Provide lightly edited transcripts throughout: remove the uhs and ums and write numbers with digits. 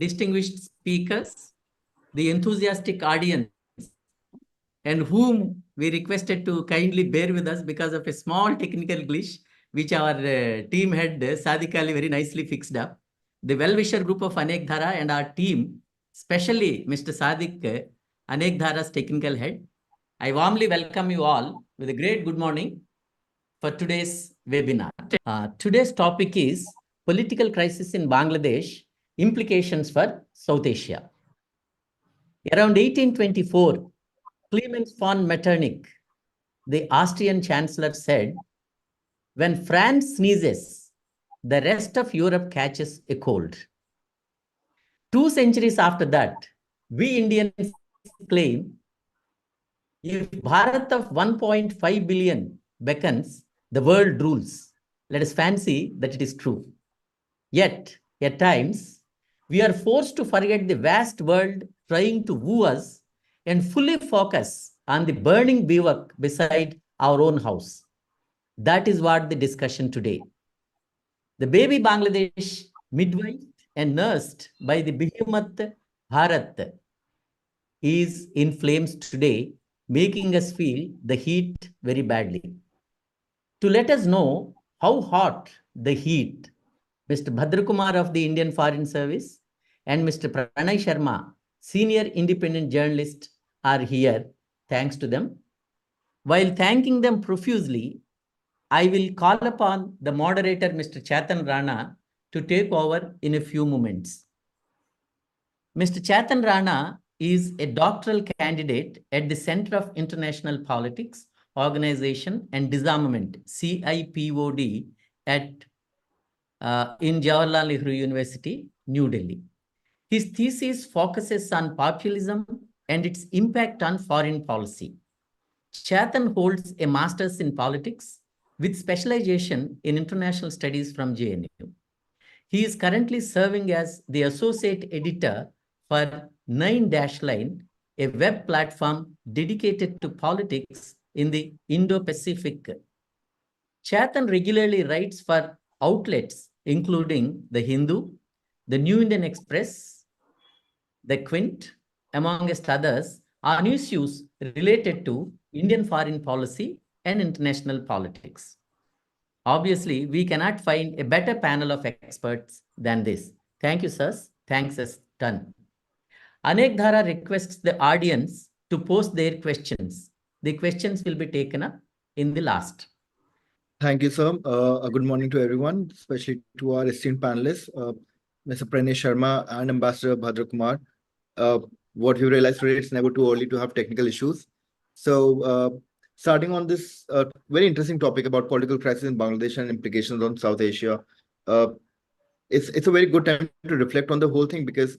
distinguished speakers, the enthusiastic audience, and whom we requested to kindly bear with us because of a small technical glitch, which our team head Sadiq Ali very nicely fixed up. The well-wisher group of Anekdhara and our team, especially Mr. Sadiq, Anekdhara's technical head, I warmly welcome you all with a great good morning for today's webinar. Today's topic is political crisis in Bangladesh, implications for South Asia. Around 1824, Clemens von Metternich, the Austrian chancellor, said, "When France sneezes, the rest of Europe catches a cold." 2 centuries after that, we Indians claim, if Bharat of 1.5 billion beckons, the world rules. Let us fancy that it is true. Yet, at times, we are forced to forget the vast world trying to woo us and fully focus on the burning bivouac beside our own house. That is what the discussion today. The baby Bangladesh, midwifed and nursed by the behemoth Bharat, is in flames today, making us feel the heat very badly. To let us know how hot the heat, Mr. Bhadrakumar of the Indian Foreign Service and Mr. Pranay Sharma, senior independent journalist, are here. Thanks to them. While thanking them profusely, I will call upon the moderator, Mr. Chetan Rana, to take over in a few moments. Mr. Chetan Rana is a doctoral candidate at the Center of International Politics, Organization and Disarmament, CIPOD, in Jawaharlal Nehru University, New Delhi. His thesis focuses on populism and its impact on foreign policy. Chetan holds a master's in politics with specialization in international studies from JNU. He is currently serving as the associate editor for 9-Line, a web platform dedicated to politics in the Indo-Pacific. Chetan regularly writes for outlets including The Hindu, The New Indian Express, The Quint, amongst others, on issues related to Indian foreign policy and international politics. Obviously, we cannot find a better panel of experts than this. Thank you, sirs. Thanks as done. Anekdhara requests the audience to post their questions. The questions will be taken up in the last. Thank you, sir. A good morning to everyone, especially to our esteemed panelists, Mr. Pranay Sharma and Ambassador Bhadrakumar. What we realized today, it's never too early to have technical issues. So, starting on this very interesting topic about political crisis in Bangladesh and implications on South Asia, it's a very good time to reflect on the whole thing, because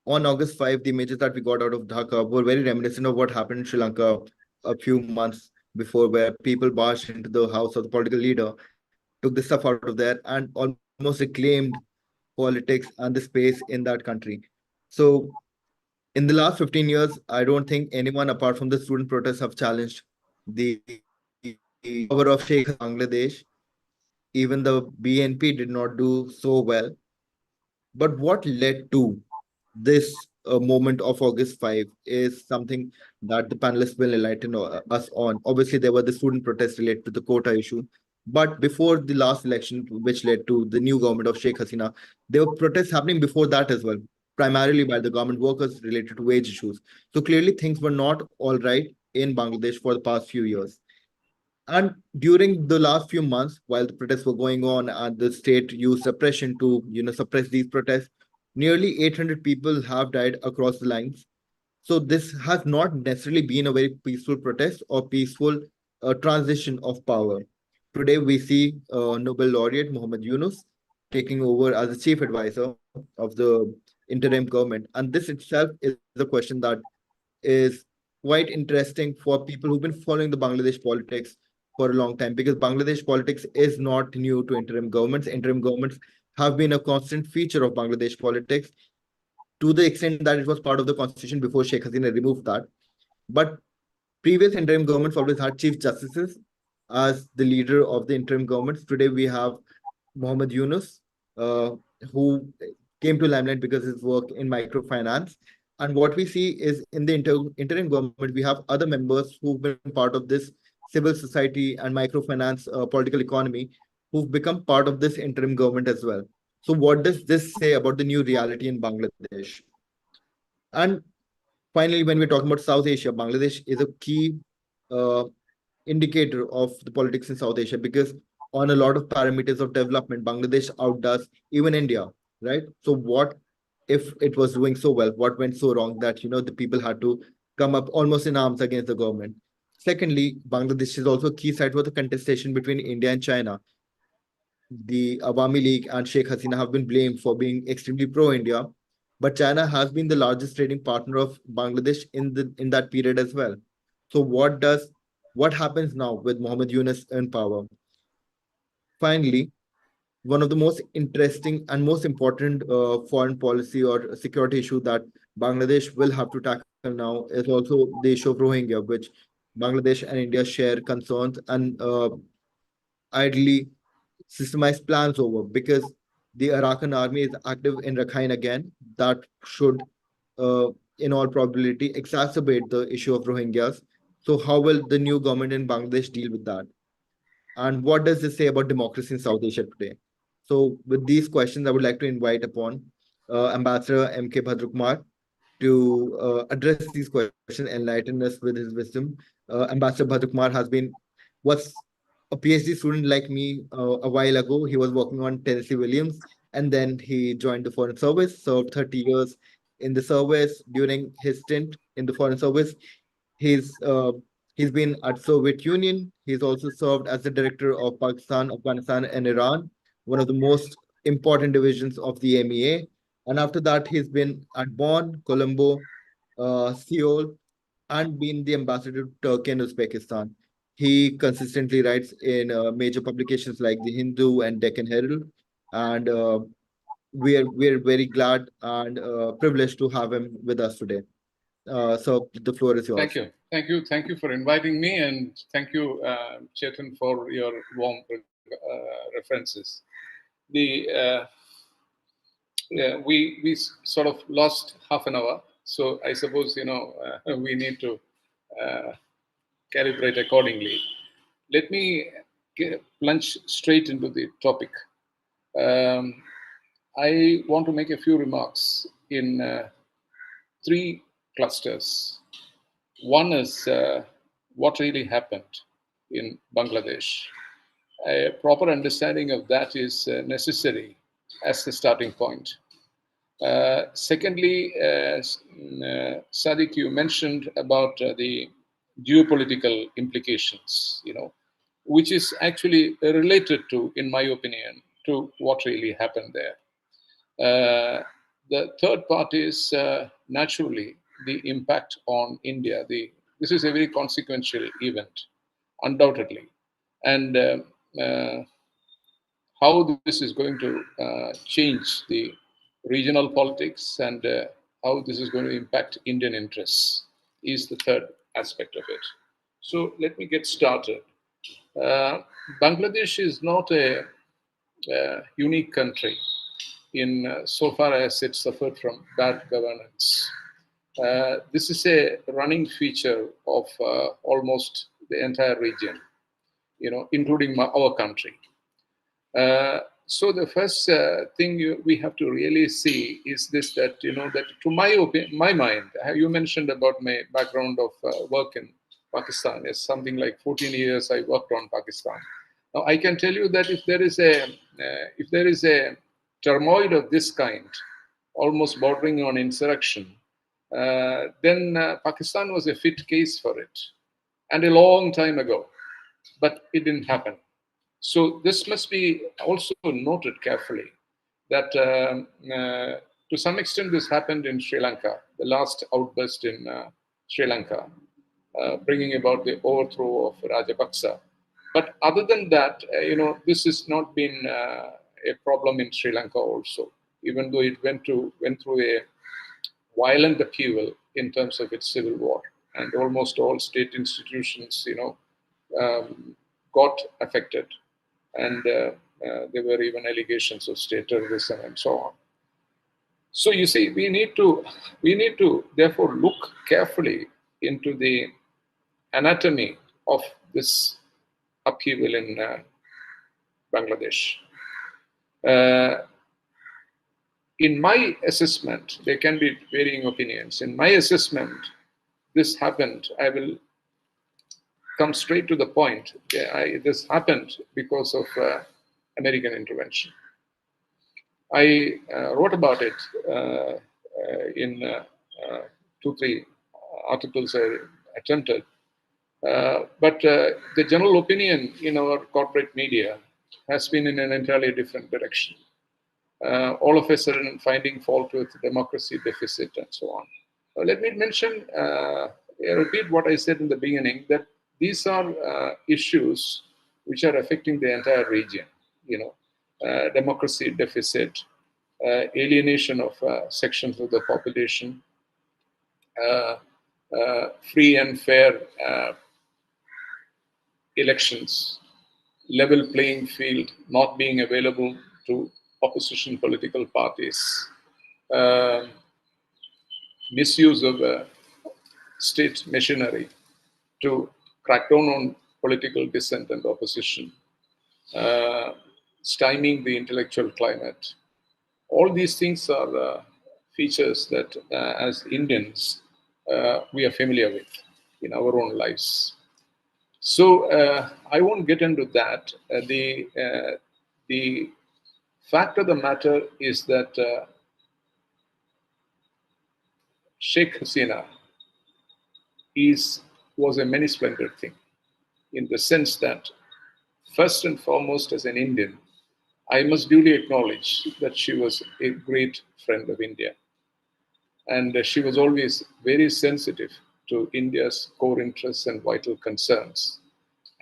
on August 5, the images that we got out of Dhaka were very reminiscent of what happened in Sri Lanka a few months before, where people barged into the house of the political leader, took the stuff out of there, and almost reclaimed politics and the space in that country. So in the last 15 years, I don't think anyone apart from the student protests have challenged the power of Sheikh Bangladesh. Even the BNP did not do so well. But what led to this moment of August 5 is something that the panelists will enlighten us on. Obviously, there were the student protests related to the quota issue. But before the last election, which led to the new government of Sheikh Hasina, there were protests happening before that as well, primarily by the government workers related to wage issues. So clearly, things were not all right in Bangladesh for the past few years. And during the last few months, while the protests were going on and the state used suppression to, suppress these protests, nearly 800 people have died across the lines. So this has not necessarily been a very peaceful protest or peaceful transition of power. Today, we see Nobel laureate Muhammad Yunus taking over as the chief advisor of the interim government. And this itself is a question that is quite interesting for people who've been following the Bangladesh politics for a long time, because Bangladesh politics is not new to interim governments. Interim governments have been a constant feature of Bangladesh politics, to the extent that it was part of the constitution before Sheikh Hasina removed that. But previous interim governments always had chief justices as the leader of the interim governments. Today we have Muhammad Yunus, who came to limelight because of his work in microfinance. And what we see is in the interim government, we have other members who've been part of this civil society and microfinance political economy who've become part of this interim government as well. So what does this say about the new reality in Bangladesh? And finally, when we're talking about South Asia, Bangladesh is a key uh, indicator of the politics in South Asia because on a lot of parameters of development, Bangladesh outdoes even India, right? So what if it was doing so well? What went so wrong that the people had to come up almost in arms against the government? Secondly, Bangladesh is also a key site for the contestation between India and China. The Awami League and Sheikh Hasina have been blamed for being extremely pro-India, but China has been the largest trading partner of Bangladesh in that period as well. So what happens now with Mohammed Yunus in power? Finally, one of the most interesting and most important foreign policy or security issue that Bangladesh will have to tackle now is also the issue of Rohingya, which Bangladesh and India share concerns and ideally systemized plans over because the Arakan army is active in Rakhine again. That should, uh, in all probability, exacerbate the issue of Rohingyas. So, how will the new government in Bangladesh deal with that? And what does this say about democracy in South Asia today? So, with these questions, I would like to invite upon Ambassador M.K. Bhadrakumar to address these questions, enlighten us with his wisdom. Ambassador Bhadrakumar was a PhD student like me a while ago. He was working on Tennessee Williams, and then he joined the Foreign Service, served 30 years in the service. During his stint in the Foreign Service, he's uh, he's been at Soviet Union. He's also served as the director of Pakistan, Afghanistan, and Iran, one of the most important divisions of the MEA. And after that, he's been at Bonn, Colombo, Seoul, and been the ambassador to Turkey and Uzbekistan. He consistently writes in major publications like the Hindu and Deccan Herald, and we're very glad and privileged to have him with us today. So the floor is yours. Thank you for inviting me, and thank you, Chetan, for your warm references. We sort of lost half an hour, so I suppose we need to calibrate accordingly. Let me plunge straight into the topic. I want to make a few remarks in three clusters. One is what really happened in Bangladesh. A proper understanding of that is necessary as the starting point. Secondly, Sadiq, you mentioned about the geopolitical implications, which is actually related to, in my opinion, to what really happened there. The third part is naturally the impact on India. This is a very consequential event, undoubtedly, and how this is going to change the regional politics and how this is going to impact Indian interests is the third aspect of it. So let me get started. Bangladesh is not a unique country in so far as it suffered from bad governance. This is a running feature of almost the entire region, including our country. So the first thing we have to really see is this: that that to my mind, you mentioned about my background of work in Pakistan. It's something like 14 years I worked on Pakistan. Now I can tell you that if there is a turmoil of this kind, almost bordering on insurrection, then Pakistan was a fit case for it, and a long time ago, but it didn't happen. So this must be also noted carefully that to some extent this happened in Sri Lanka, the last outburst in Sri Lanka, bringing about the overthrow of Rajapaksa. But other than that, this has not been a problem in Sri Lanka also, even though it went through a violent upheaval in terms of its civil war, and almost all state institutions, got affected, and there were even allegations of state terrorism and so on. So you see, we need to therefore look carefully into the anatomy of this upheaval in Bangladesh. In my assessment, there can be varying opinions. In my assessment, this happened. I will come straight to the point. This happened because of American intervention. I wrote about it in 2-3 articles I attempted. But the general opinion in our corporate media has been in an entirely different direction. All of a sudden finding fault with democracy deficit and so on. Let me mention, repeat what I said in the beginning, that these are issues which are affecting the entire region. Democracy deficit, alienation of sections of the population, free and fair elections, level playing field not being available to opposition political parties, misuse of state machinery to crack down on political dissent and opposition, stymieing the intellectual climate. All these things are features that as Indians we are familiar with in our own lives. So I won't get into that. The fact of the matter is that Sheikh Hasina was a many splendid thing, in the sense that, first and foremost, as an Indian, I must duly acknowledge that she was a great friend of India. And she was always very sensitive to India's core interests and vital concerns,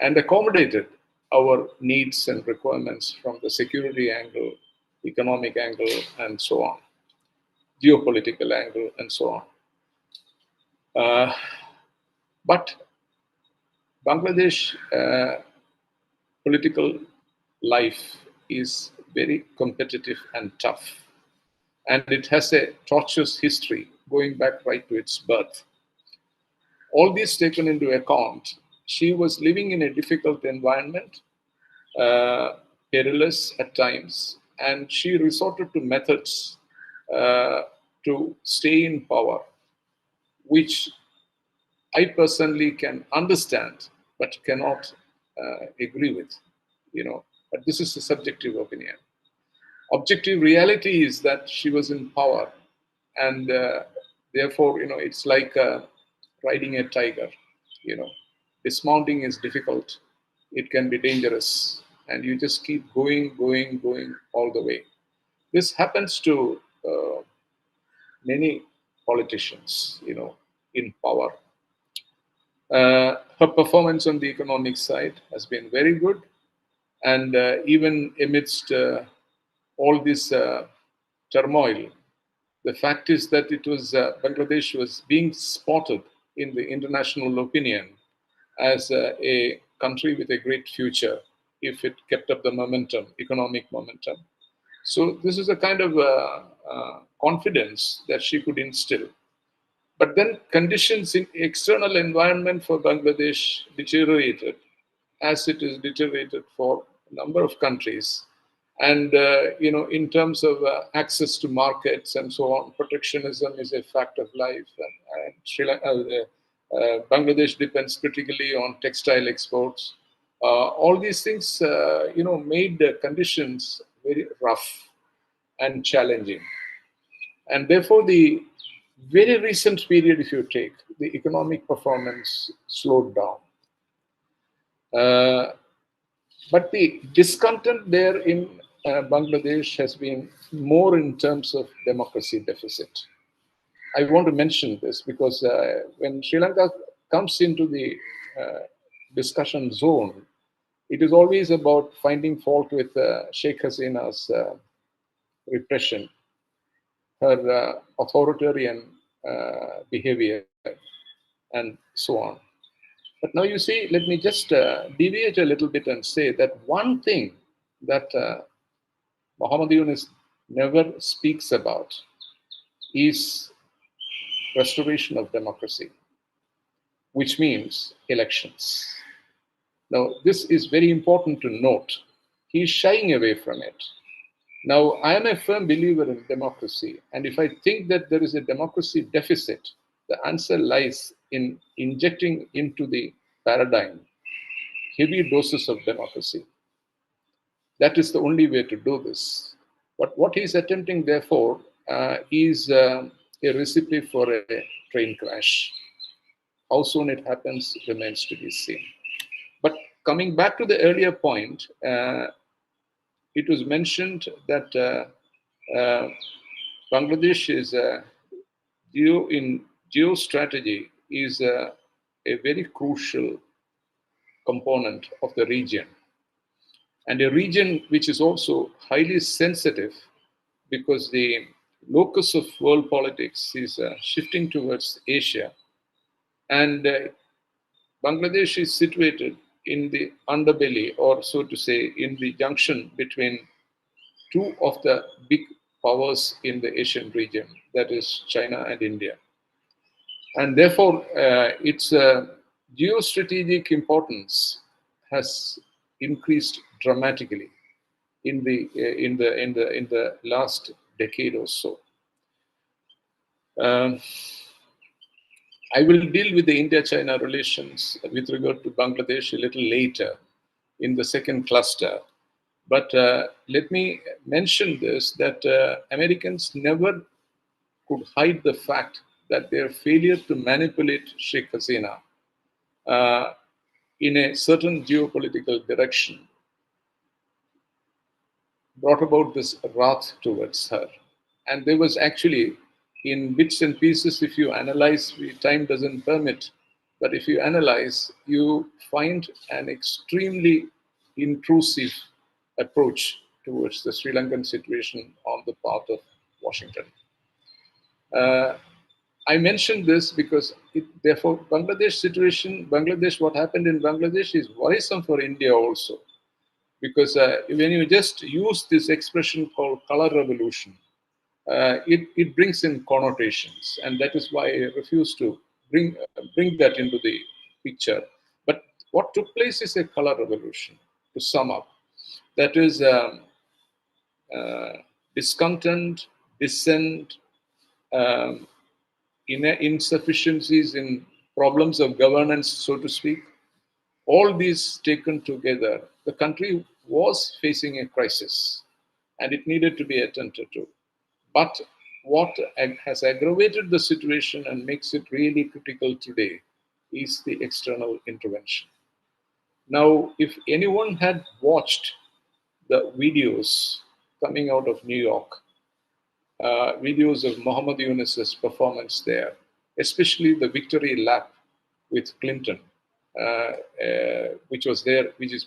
and accommodated our needs and requirements from the security angle, economic angle, and so on, geopolitical angle, and so on. But Bangladesh political life is very competitive and tough. And it has a tortuous history going back right to its birth. All this taken into account, she was living in a difficult environment, perilous at times, and she resorted to methods to stay in power, which I personally can understand, but cannot agree with. But this is a subjective opinion. Objective reality is that she was in power, and therefore, it's like riding a tiger. Dismounting is difficult. It can be dangerous, and you just keep going all the way. This happens to many politicians, in power. Her performance on the economic side has been very good, and even amidst all this turmoil, the fact is that it was Bangladesh was being spotted in the international opinion as a country with a great future if it kept up the momentum, economic momentum. So this is a kind of confidence that she could instill. But then conditions in external environment for Bangladesh deteriorated, as it is deteriorated for a number of countries. And, in terms of access to markets and so on, protectionism is a fact of life. And Bangladesh depends critically on textile exports. All these things, made the conditions very rough and challenging. And therefore, the very recent period, if you take, the economic performance slowed down. But the discontent there in Bangladesh has been more in terms of democracy deficit. I want to mention this because when Sri Lanka comes into the discussion zone, it is always about finding fault with Sheikh Hasina's repression, her authoritarian behavior, and so on. But now you see, let me just deviate a little bit and say that one thing that Muhammad Yunus never speaks about is restoration of democracy, which means elections. Now, this is very important to note. He is shying away from it. Now, I am a firm believer in democracy, and if I think that there is a democracy deficit, the answer lies in injecting into the paradigm heavy doses of democracy. That is the only way to do this. But what he's attempting, therefore, is a recipe for a train crash. How soon it happens remains to be seen. But coming back to the earlier point, it was mentioned that Bangladesh is in geostrategy is a very crucial component of the region, and a region which is also highly sensitive because the locus of world politics is shifting towards Asia, and Bangladesh is situated in the underbelly, or so to say, in the junction between two of the big powers in the Asian region, that is China and India. And therefore, its geostrategic importance has increased dramatically in the last decade or so. I will deal with the India-China relations with regard to Bangladesh a little later in the second cluster. But let me mention this, that Americans never could hide the fact that their failure to manipulate Sheikh Hasina in a certain geopolitical direction brought about this wrath towards her. And there was actually, in bits and pieces, if you analyze, time doesn't permit, but if you analyze, you find an extremely intrusive approach towards the Sri Lankan situation on the part of Washington. I mentioned this because, therefore, Bangladesh situation, what happened in Bangladesh is worrisome for India also. Because when you just use this expression called color revolution, it brings in connotations, and that is why I refuse to bring that into the picture. But what took place is a color revolution, to sum up. That is discontent, dissent, insufficiencies in problems of governance, so to speak. All these taken together, the country was facing a crisis, and it needed to be attended to. But what has aggravated the situation and makes it really critical today is the external intervention. Now, if anyone had watched the videos coming out of New York, videos of Muhammad Yunus's performance there, especially the victory lap with Clinton, which was there, which is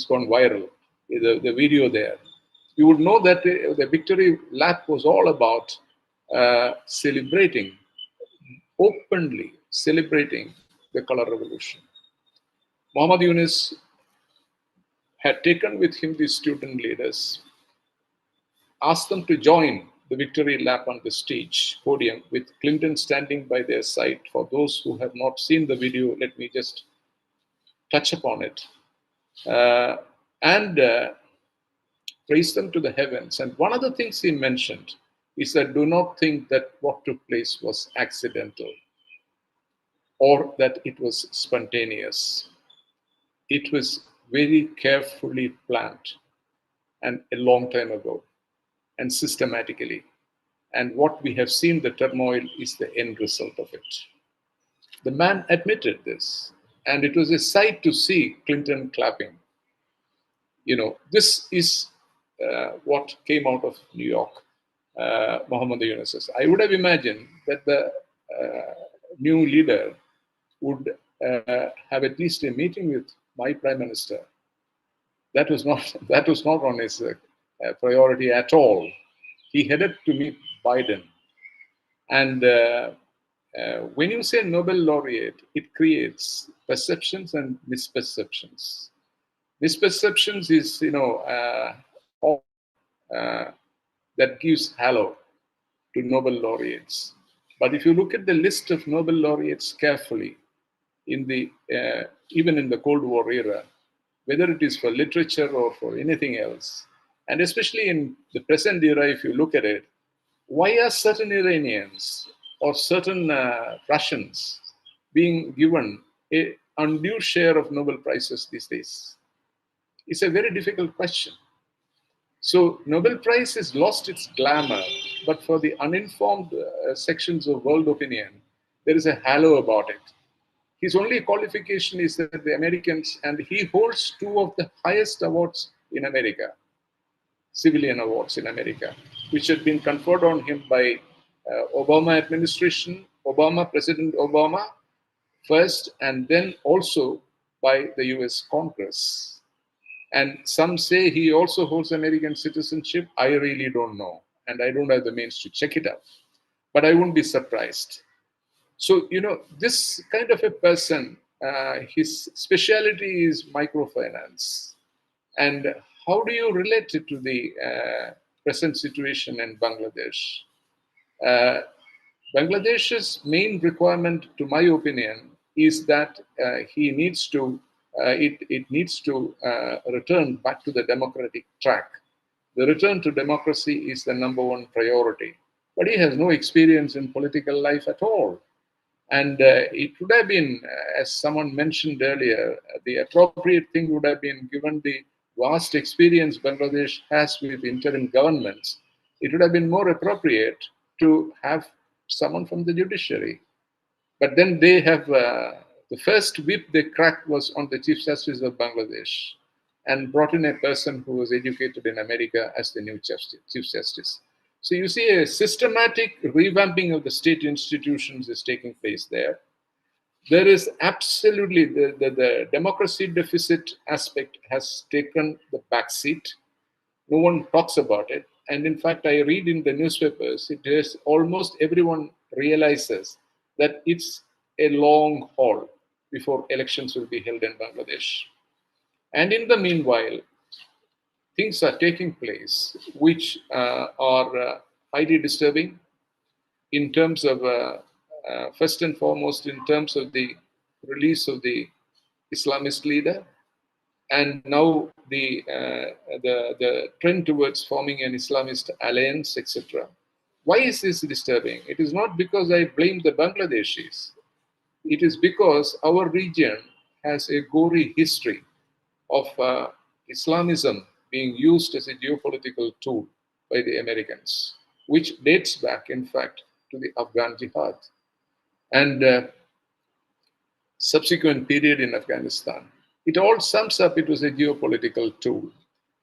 gone viral, the video there, you would know that the victory lap was all about openly celebrating the color revolution. Muhammad Yunus had taken with him the student leaders, asked them to join the victory lap on the stage podium with Clinton standing by their side. For those who have not seen the video, let me just touch upon it. And praise them to the heavens. And one of the things he mentioned is that do not think that what took place was accidental or that it was spontaneous. It was very carefully planned and a long time ago and systematically. And what we have seen, the turmoil, is the end result of it. The man admitted this, and it was a sight to see Clinton clapping. You know, this is what came out of New York, Muhammad Yunus. I would have imagined that the new leader would have at least a meeting with my prime minister. That was not on his priority at all. He headed to meet Biden. And when you say Nobel laureate, it creates perceptions and misperceptions. Misperceptions is, that gives halo. to Nobel laureates. But if you look at the list of Nobel laureates carefully, in the even in the Cold War era, whether it is for literature or for anything else, and especially in the present era, if you look at it, why are certain Iranians or certain Russians being given an undue share of Nobel Prizes these days? It's a very difficult question. So Nobel Prize has lost its glamour, but for the uninformed sections of world opinion, there is a halo about it. His only qualification is that the Americans, and he holds two of the highest awards in America, civilian awards in America, which had been conferred on him by Obama administration, President Obama first, and then also by the US Congress. And some say he also holds American citizenship. I really don't know. And I don't have the means to check it out. But I wouldn't be surprised. So, this kind of a person, his specialty is microfinance. And how do you relate it to the present situation in Bangladesh? Bangladesh's main requirement, to my opinion, is that he needs to it needs to return back to the democratic track. The return to democracy is the number one priority. But he has no experience in political life at all. And it would have been, as someone mentioned earlier, the appropriate thing would have been, given the vast experience Bangladesh has with interim governments, it would have been more appropriate to have someone from the judiciary. But then they have, the first whip they cracked was on the Chief Justice of Bangladesh and brought in a person who was educated in America as the new Chief Justice. So you see a systematic revamping of the state institutions is taking place there. There is absolutely, the democracy deficit aspect has taken the back seat. No one talks about it. And in fact, I read in the newspapers, it is almost everyone realizes that it's a long haul before elections will be held in Bangladesh. And in the meanwhile, things are taking place which are highly disturbing in terms of, first and foremost, in terms of the release of the Islamist leader, and now the trend towards forming an Islamist alliance, etc. Why is this disturbing? It is not because I blame the Bangladeshis. It is because our region has a gory history of Islamism being used as a geopolitical tool by the Americans, which dates back, in fact, to the Afghan Jihad and subsequent period in Afghanistan. It all sums up, it was a geopolitical tool.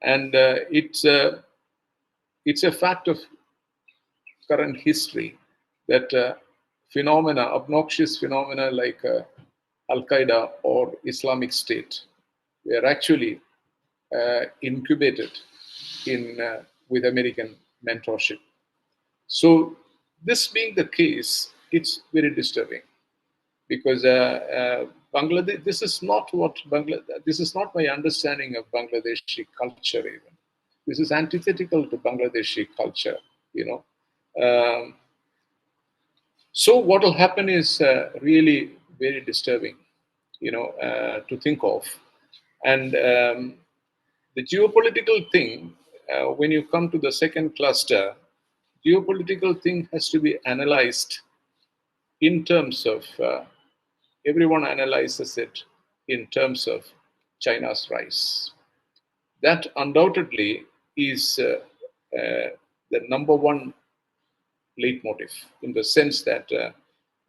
And it's a fact of current history that phenomena, obnoxious phenomena like Al-Qaeda or Islamic State were actually incubated with American mentorship. So this being the case, it's very disturbing because Bangladesh. This is not my understanding of Bangladeshi culture. Even this is antithetical to Bangladeshi culture. So what will happen is really very disturbing, to think of, and the geopolitical thing. When you come to the second cluster, geopolitical thing has to be analyzed in terms of, everyone analyzes it in terms of China's rise. That undoubtedly is the number one leitmotif, in the sense that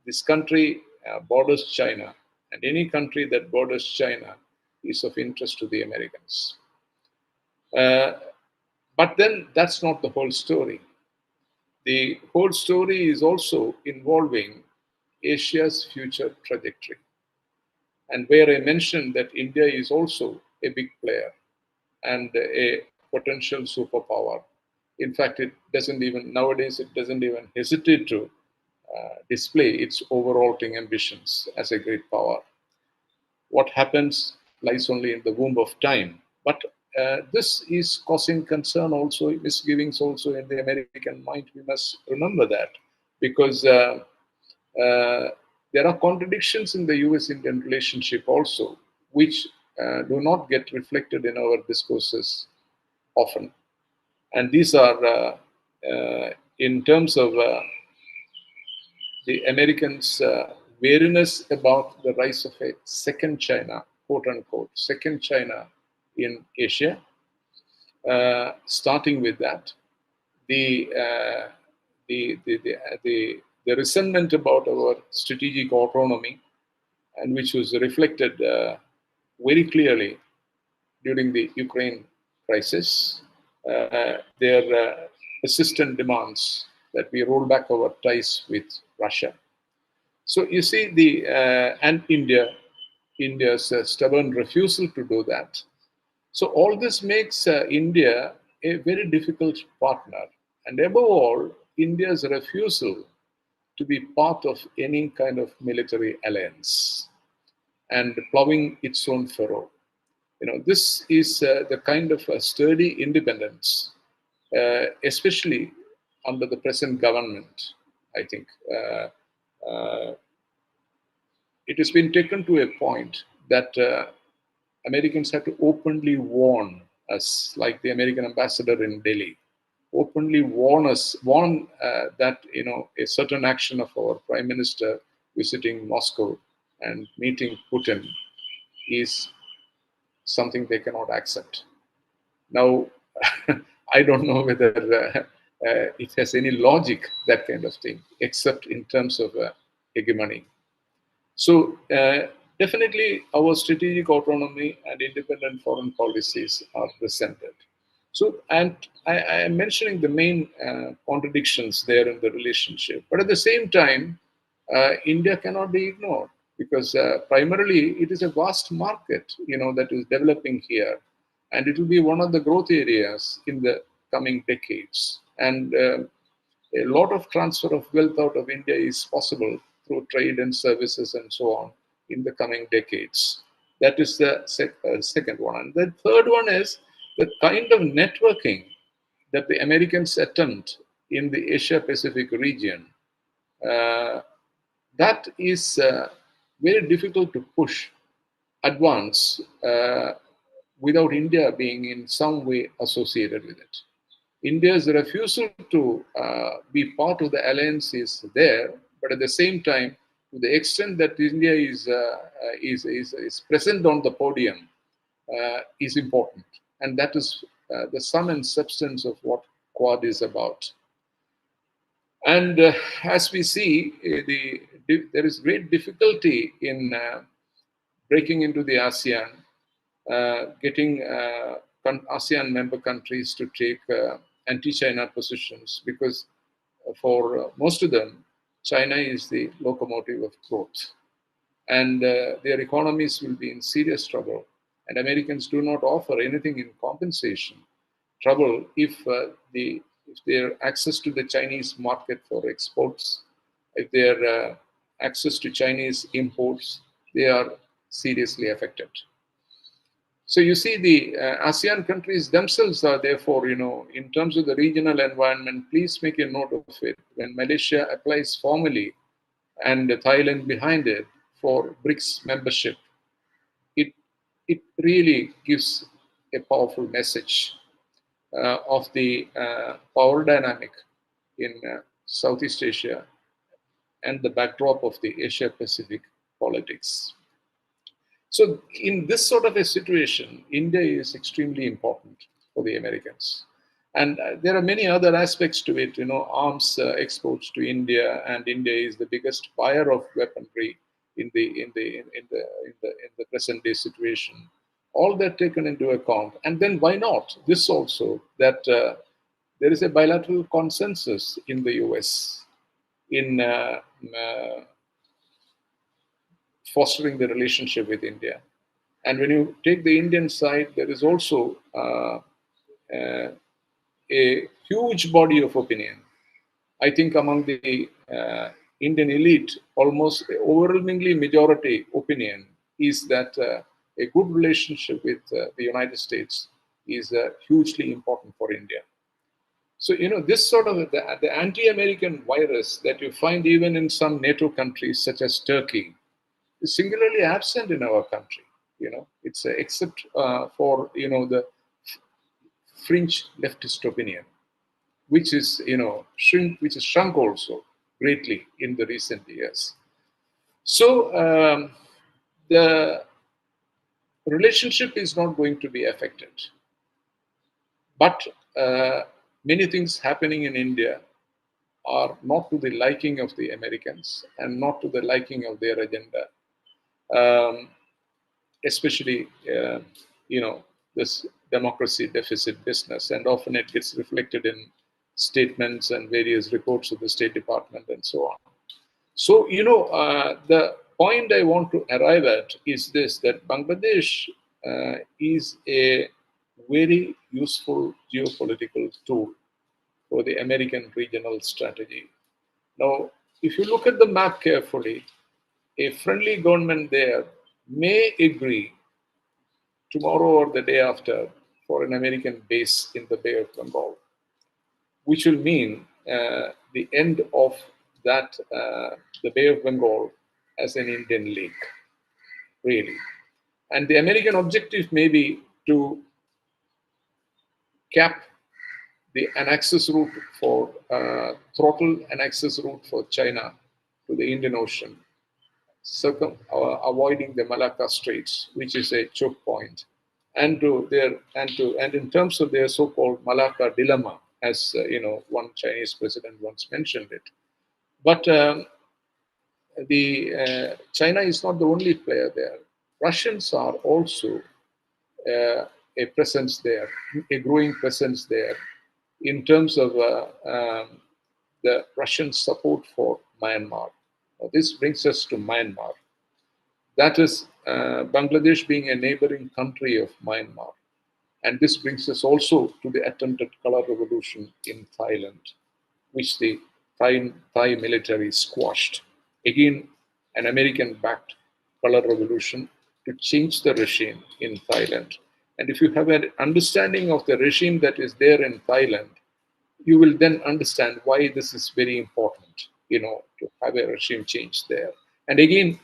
this country borders China, and any country that borders China is of interest to the Americans. But then that's not the whole story. The whole story is also involving Asia's future trajectory. And where I mentioned that India is also a big player and a potential superpower. In fact, nowadays, it doesn't even hesitate to display its overarching ambitions as a great power. What happens lies only in the womb of time. But this is causing concern also, misgivings also in the American mind. We must remember that, because there are contradictions in the US-Indian relationship also, which do not get reflected in our discourses often. And these are in terms of the Americans' wariness about the rise of a second China, quote unquote, second China in Asia. Starting with that, the resentment about our strategic autonomy, and which was reflected very clearly during the Ukraine crisis, their persistent demands that we roll back our ties with Russia. So you see and India's stubborn refusal to do that. So all this makes India a very difficult partner. And above all, India's refusal to be part of any kind of military alliance and plowing its own furrow. This is the kind of sturdy independence, especially under the present government, I think. It has been taken to a point that Americans have to openly warn us, like the American ambassador in Delhi, openly warn that a certain action of our prime minister visiting Moscow and meeting Putin is something they cannot accept. Now, I don't know whether it has any logic, that kind of thing, except in terms of hegemony. So definitely our strategic autonomy and independent foreign policies are resented. So, and I am mentioning the main contradictions there in the relationship. But at the same time, India cannot be ignored, because primarily it is a vast market, that is developing here. And it will be one of the growth areas in the coming decades. And a lot of transfer of wealth out of India is possible through trade and services and so on in the coming decades. That is the second one. And the third one is the kind of networking that the Americans attempt in the Asia-Pacific region. That is very difficult to push, advance, without India being in some way associated with it. India's refusal to be part of the alliance is there, but at the same time, to the extent that India is present on the podium, is important, and that is the sum and substance of what Quad is about. And as we see, there is great difficulty in breaking into the ASEAN, getting ASEAN member countries to take anti-China positions, because for most of them, China is the locomotive of growth. And their economies will be in serious trouble. And Americans do not offer anything in compensation. Trouble if their access to the Chinese market for exports, if their access to Chinese imports, they are seriously affected. So you see, the ASEAN countries themselves are therefore, in terms of the regional environment, please make a note of it. When Malaysia applies formally and Thailand behind it for BRICS membership, it really gives a powerful message of the power dynamic in Southeast Asia and the backdrop of the Asia-Pacific politics. So in this sort of a situation, India is extremely important for the Americans. And there are many other aspects to it, arms exports to India, and India is the biggest buyer of weaponry in the present day situation. All that taken into account. And then why not this also, that there is a bilateral consensus in the US in fostering the relationship with India. And when you take the Indian side, there is also a huge body of opinion. I think among the Indian elite, almost overwhelmingly majority opinion is that a good relationship with the United States is hugely important for India. So, this sort of the anti-American virus that you find even in some NATO countries such as Turkey is singularly absent in our country. It's except for, the fringe leftist opinion, which is, which is shrunk also greatly in the recent years. So the relationship is not going to be affected. But many things happening in India are not to the liking of the Americans and not to the liking of their agenda. Especially, this democracy deficit business, and often it gets reflected in statements and various reports of the State Department and so on. So, the point I want to arrive at is this, that Bangladesh is a very useful geopolitical tool for the American regional strategy. Now, if you look at the map carefully, a friendly government there may agree tomorrow or the day after for an American base in the Bay of Bengal, which will mean the end of that, the Bay of Bengal as an Indian lake, really. And the American objective may be to cap an access route for, throttle an access route for China to the Indian Ocean, avoiding the Malacca Straits, which is a choke point, and in terms of their so-called Malacca dilemma, as one Chinese president once mentioned it. But China is not the only player there. Russians are also a presence there, a growing presence there, in terms of the Russian support for Myanmar. Now, this brings us to Myanmar. That is Bangladesh being a neighboring country of Myanmar. And this brings us also to the attempted color revolution in Thailand, which the Thai military squashed. Again, an American-backed color revolution to change the regime in Thailand. And if you have an understanding of the regime that is there in Thailand, you will then understand why this is very important, to have a regime change there. And again,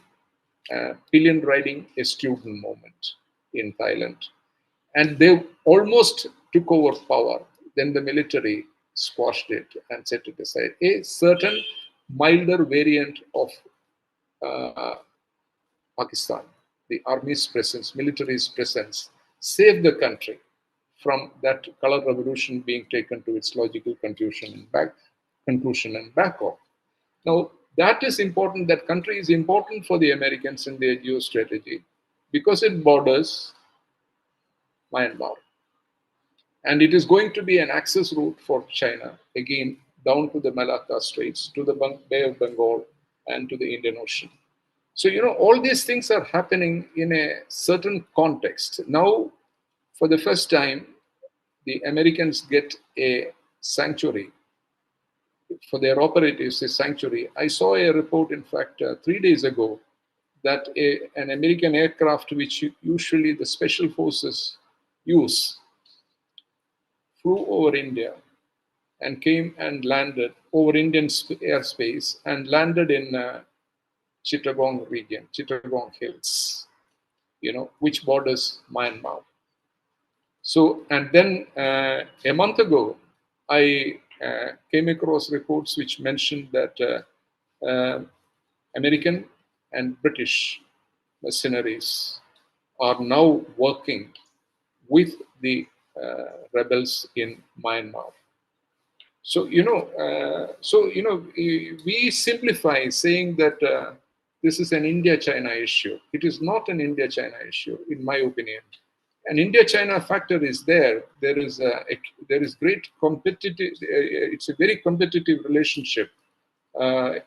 pillion riding a student moment in Thailand. And they almost took over power. Then the military squashed it and set it aside. A certain milder variant of Pakistan, the army's presence, military's presence, saved the country from that color revolution being taken to its logical conclusion and back off. Now, that is important. That country is important for the Americans in their geostrategy because it borders Myanmar. And it is going to be an access route for China, again, down to the Malacca Straits, to the Bay of Bengal, and to the Indian Ocean. So, all these things are happening in a certain context. Now, for the first time, the Americans get a sanctuary. For their operatives, a sanctuary. I saw a report, in fact, 3 days ago, that an American aircraft, which usually the special forces use, flew over India and came and landed over Indian airspace and landed in Chittagong region, Chittagong Hills, which borders Myanmar. So, and then a month ago, I came across reports which mentioned that American and British mercenaries are now working with the rebels in Myanmar. So, we simplify saying that this is an India-China issue. It is not an India-China issue, in my opinion. An India-China factor is there. There is great competitive. It's a very competitive relationship with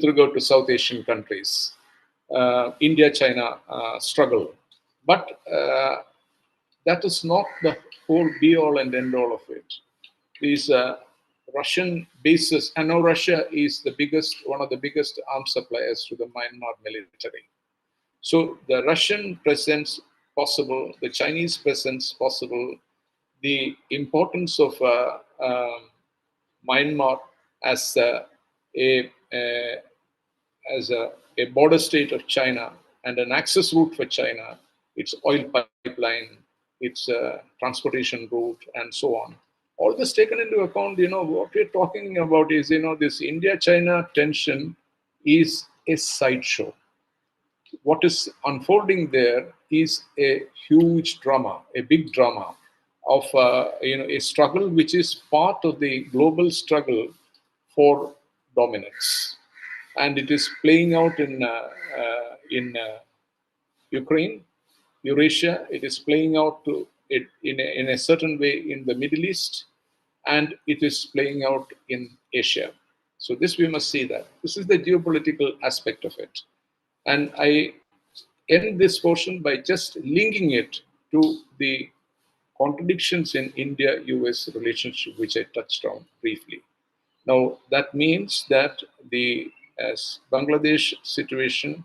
regard to South Asian countries. India-China struggle, but that is not the whole be-all and end-all of it. These Russian bases, and now Russia is one of the biggest arms suppliers to the Myanmar military. So the Russian presence possible, the Chinese presence possible, the importance of Myanmar as a border state of China and an access route for China, its oil pipeline, its transportation route, and so on. All this taken into account, what we're talking about is, this India-China tension is a sideshow. What is unfolding there is a huge drama, a big drama of a struggle which is part of the global struggle for dominance, and it is playing out in Ukraine, Eurasia. It is playing out in a certain way in the Middle East, and it is playing out in Asia. So this we must see that this is the geopolitical aspect of it. And I end this portion by just linking it to the contradictions in India-US relationship, which I touched on briefly. Now, that means that the Bangladesh situation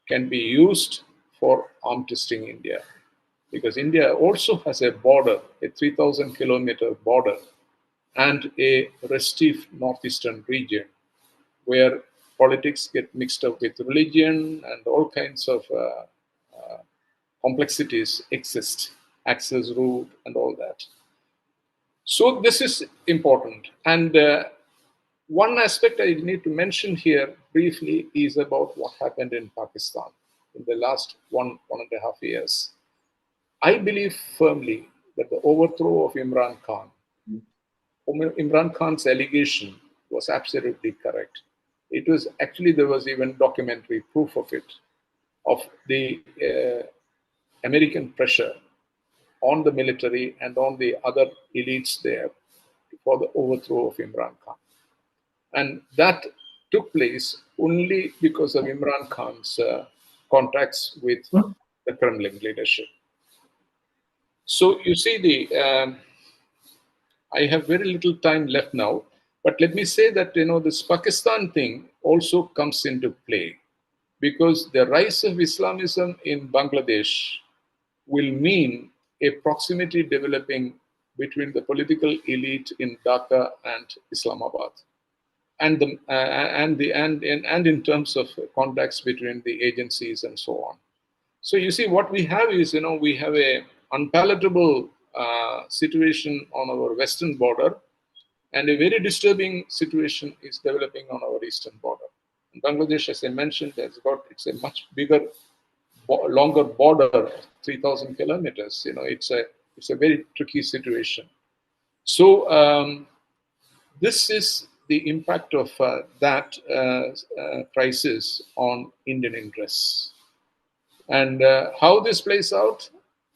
can be used for arm twisting India, because India also has a border, a 3,000-kilometer border, and a restive northeastern region where politics get mixed up with religion and all kinds of complexities exist, access route and all that. So this is important. And one aspect I need to mention here briefly is about what happened in Pakistan in the last one and a half years. I believe firmly that the overthrow of Imran Khan's allegation was absolutely correct. It was actually, there was even documentary proof of it, of the American pressure on the military and on the other elites there for the overthrow of Imran Khan. And that took place only because of Imran Khan's contacts with the Kremlin leadership. So you see, I have very little time left now, but let me say that this Pakistan thing also comes into play, because the rise of Islamism in Bangladesh will mean a proximity developing between the political elite in Dhaka and Islamabad, and in terms of contacts between the agencies and so on. So you see, what we have is, we have a unpalatable situation on our western border, and a very disturbing situation is developing on our eastern border. And Bangladesh, as I mentioned, it's a much bigger, longer border, 3,000 kilometers. It's a very tricky situation. So this is the impact of that crisis on Indian interests. And how this plays out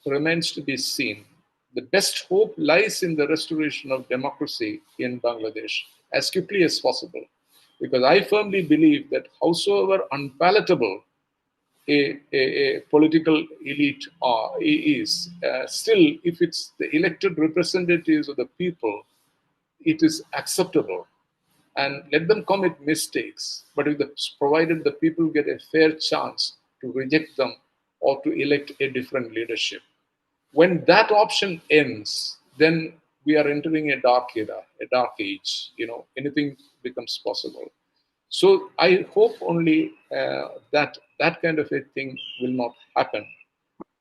remains to be seen. The best hope lies in the restoration of democracy in Bangladesh as quickly as possible, because I firmly believe that howsoever unpalatable a political elite is, still, if it's the elected representatives of the people, it is acceptable. And let them commit mistakes, but provided the people get a fair chance to reject them or to elect a different leadership. When that option ends, then we are entering a dark era, a dark age. Anything becomes possible. So I hope only that kind of a thing will not happen.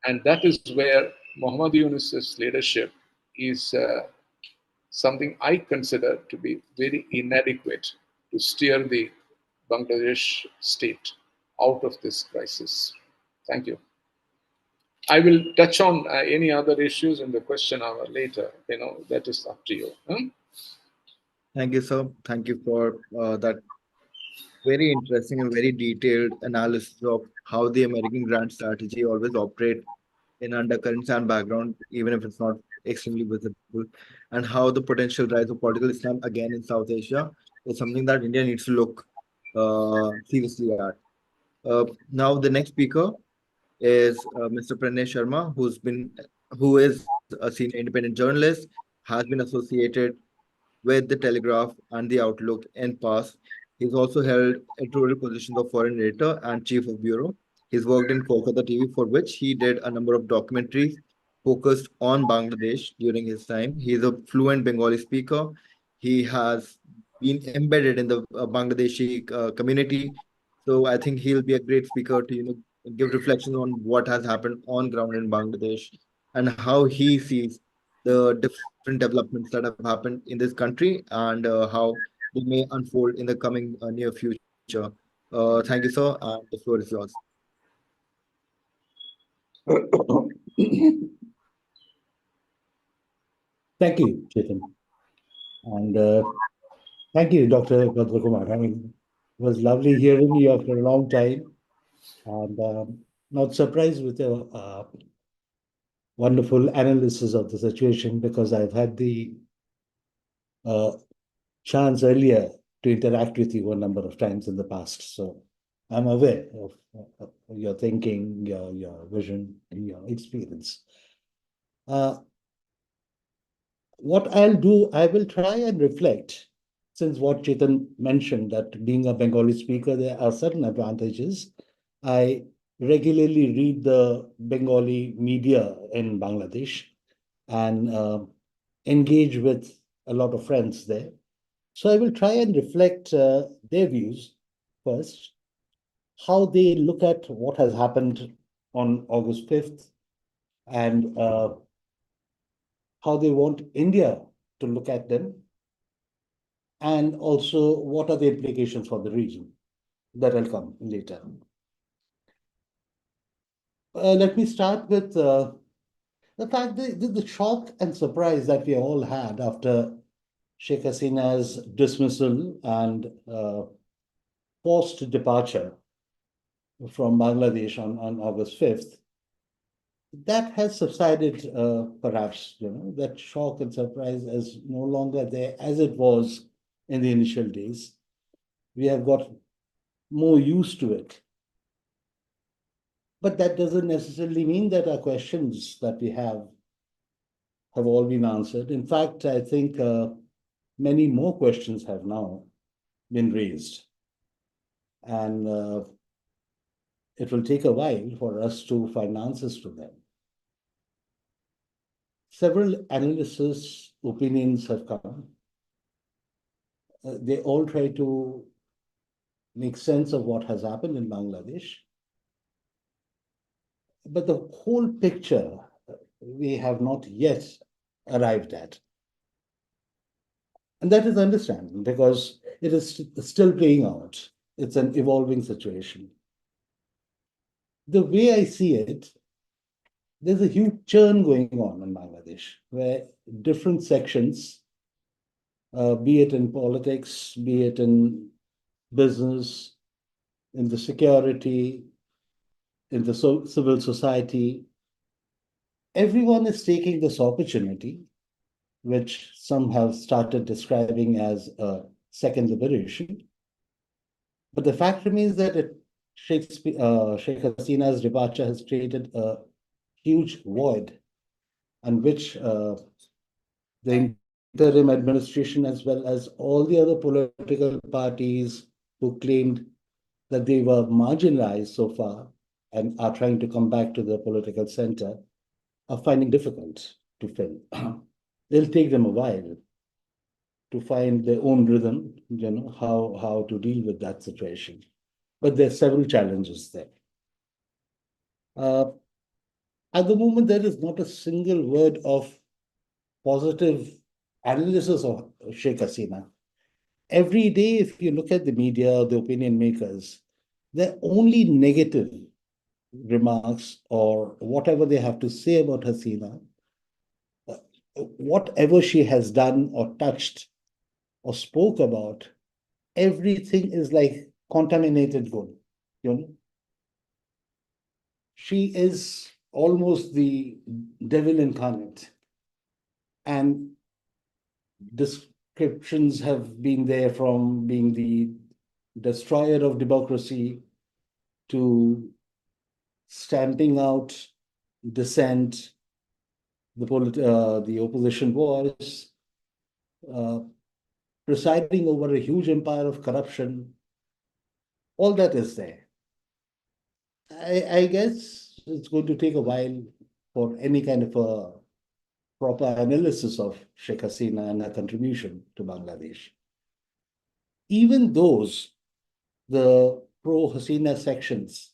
And that is where Muhammad Yunus's leadership is something I consider to be very inadequate to steer the Bangladesh state out of this crisis. Thank you. I will touch on any other issues in the question hour later. That is up to you. Thank you, sir. Thank you for that very interesting and very detailed analysis of how the American grand strategy always operate in undercurrents and background, even if it's not extremely visible, and how the potential rise of political Islam again in South Asia is something that India needs to look seriously at. Now, the next speaker is Mr. Pranay Sharma, who is a senior independent journalist, has been associated with the Telegraph and the Outlook in past. He's also held editorial positions of foreign editor and chief of bureau. He's worked in Kolkata TV, for which he did a number of documentaries focused on Bangladesh during his time. He's a fluent Bengali speaker. He has been embedded in the Bangladeshi community. So I think he'll be a great speaker to give reflections on what has happened on ground in Bangladesh and how he sees the different developments that have happened in this country and how they may unfold in the coming near future. Thank you, sir, and the floor is yours. Thank you, Chetan. And thank you, Dr. Bhadrakumar. I mean, it was lovely hearing you after a long time. And not surprised with your wonderful analysis of the situation, because I've had the uh, chance earlier to interact with you a number of times in the past. So I'm aware of your thinking, your vision, and your experience. What I'll do, I will try and reflect, since what Chetan mentioned, that being a Bengali speaker, there are certain advantages. I regularly read the Bengali media in Bangladesh and engage with a lot of friends there. So I will try and reflect their views first, how they look at what has happened on August 5th, and how they want India to look at them, and also what are the implications for the region. That will come later. Let me start with the fact that the shock and surprise that we all had after Sheikh Hasina's dismissal and forced departure from Bangladesh on August 5th. That has subsided, perhaps, that shock and surprise is no longer there as it was in the initial days. We have got more used to it. But that doesn't necessarily mean that our questions that we have all been answered. In fact, I think many more questions have now been raised. And it will take a while for us to find answers to them. Several analysts' opinions have come. They all try to make sense of what has happened in Bangladesh. But the whole picture we have not yet arrived at. And that is understandable because it is still playing out. It's an evolving situation. The way I see it, there's a huge churn going on in Bangladesh, where different sections, be it in politics, be it in business, in the security, in the civil society, everyone is taking this opportunity, which some have started describing as a second liberation. But the fact remains that Sheikh Hasina's departure has created a huge void, on which the interim administration, as well as all the other political parties who claimed that they were marginalized so far and are trying to come back to the political center, are finding difficult to fill. It'll take them a while to find their own rhythm, how to deal with that situation. But there are several challenges there. At the moment, there is not a single word of positive analysis of Sheikh Hasina. Every day, if you look at the media, the opinion makers, they're only negative remarks or whatever they have to say about Hasina. Whatever she has done or touched or spoke about, everything is like contaminated gold. She is almost the devil incarnate. And descriptions have been there, from being the destroyer of democracy to stamping out dissent, the opposition voice, presiding over a huge empire of corruption. All that is there. I guess it's going to take a while for any kind of a proper analysis of Sheikh Hasina and her contribution to Bangladesh. Even those, the pro-Hasina sections,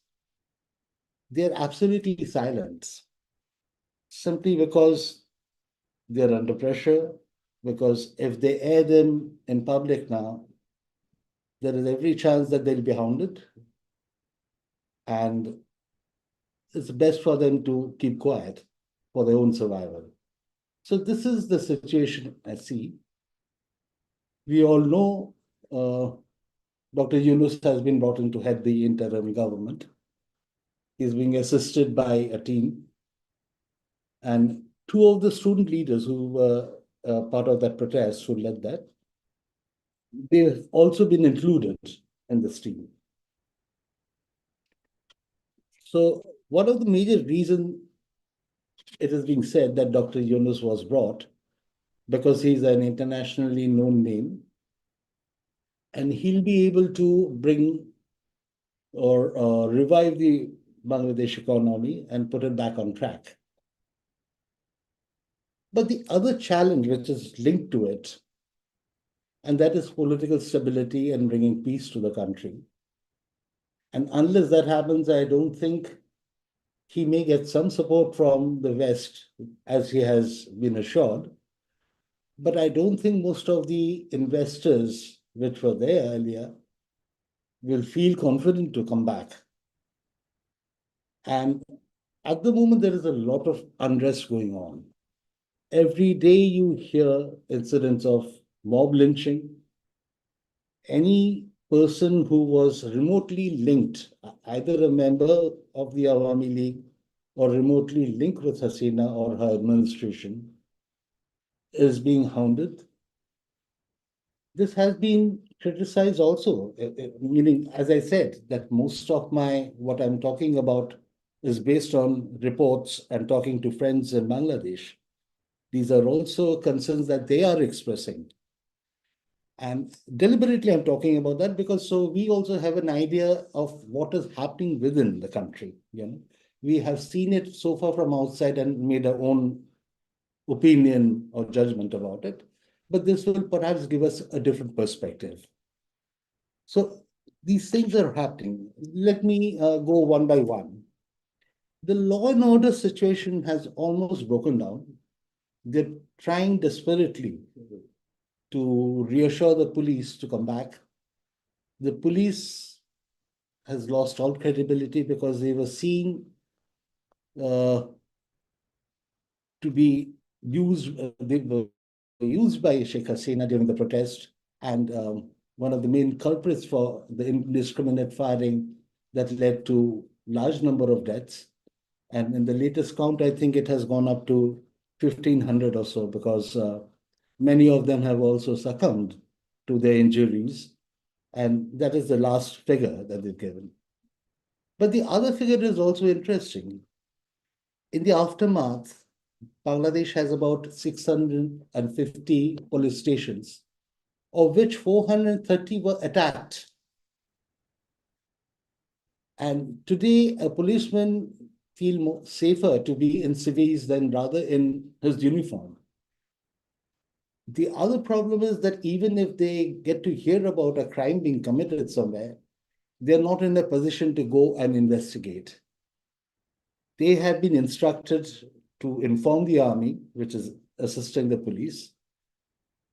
they're absolutely silent, simply because they're under pressure, because if they air them in public now, there is every chance that they'll be hounded, and it's best for them to keep quiet for their own survival. So this is the situation I see. We all know Dr. Yunus has been brought in to head the interim government. He's being assisted by a team. And two of the student leaders who were part of that protest, who led that, they've also been included in this team. So one of the major reasons it is being said that Dr. Yunus was brought, because he's an internationally known name, and he'll be able to bring or revive the Bangladesh economy and put it back on track. But the other challenge which is linked to it, and that is political stability and bringing peace to the country. And unless that happens, I don't think he may get some support from the West, as he has been assured. But I don't think most of the investors which were there earlier will feel confident to come back. And at the moment, there is a lot of unrest going on. Every day you hear incidents of mob lynching. Any person who was remotely linked, either a member of the Awami League or remotely linked with Hasina or her administration, is being hounded. This has been criticized also, meaning, as I said, that most of what I'm talking about is based on reports and talking to friends in Bangladesh. These are also concerns that they are expressing. And deliberately, I'm talking about that because so we also have an idea of what is happening within the country. We have seen it so far from outside and made our own opinion or judgment about it. But this will perhaps give us a different perspective. So these things are happening. Let me go one by one. The law and order situation has almost broken down. They're trying desperately to reassure the police to come back. The police has lost all credibility because they were seen to be used, they were used by Sheikh Hasina during the protest, and one of the main culprits for the indiscriminate firing that led to large number of deaths. And in the latest count, I think it has gone up to 1,500 or so, because many of them have also succumbed to their injuries. And that is the last figure that they've given. But the other figure is also interesting. In the aftermath, Bangladesh has about 650 police stations, of which 430 were attacked. And today, a policeman feels safer to be in civis than rather in his uniform. The other problem is that even if they get to hear about a crime being committed somewhere, they're not in a position to go and investigate. They have been instructed to inform the army, which is assisting the police.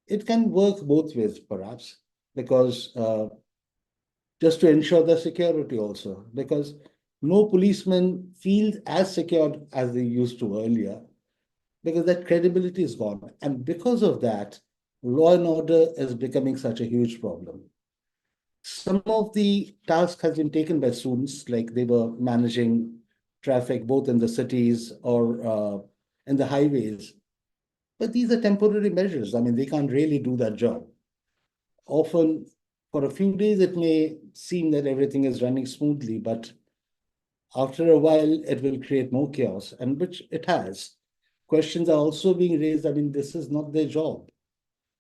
It can work both ways, perhaps, because just to ensure their security also, because no policeman feels as secure as they used to earlier, because that credibility is gone. And because of that, law and order is becoming such a huge problem. Some of the tasks has been taken by students, like they were managing traffic both in the cities or in the highways. But these are temporary measures. I mean, they can't really do that job. Often, for a few days, it may seem that everything is running smoothly, but after a while, it will create more chaos, and which it has. Questions are also being raised. I mean, this is not their job.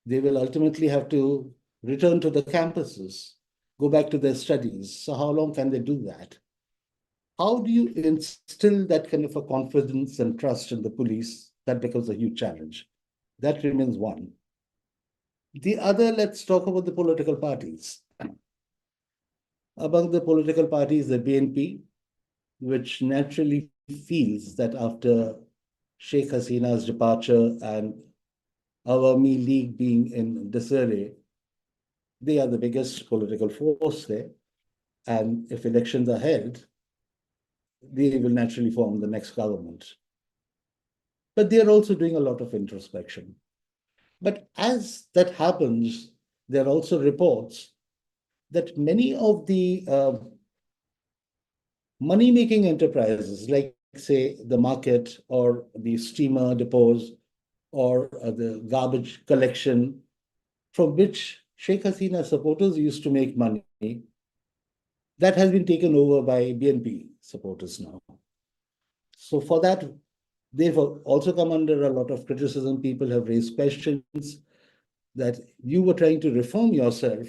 They will ultimately have to return to the campuses, go back to their studies. So how long can they do that? how do you instill that kind of a confidence and trust in the police? That becomes a huge challenge. That remains one. The other, let's talk about the political parties. Among the political parties, the BNP, which naturally feels that after Sheikh Hasina's departure and Awami League being in disarray, they are the biggest political force there. And if elections are held, they will naturally form the next government. But they are also doing a lot of introspection. But as that happens, there are also reports that many of the money-making enterprises, like say the market or the steamer depots or the garbage collection, from which Sheikh Hasina supporters used to make money, that has been taken over by BNP supporters now. So for that, they've also come under a lot of criticism. People have raised questions that you were trying to reform yourself,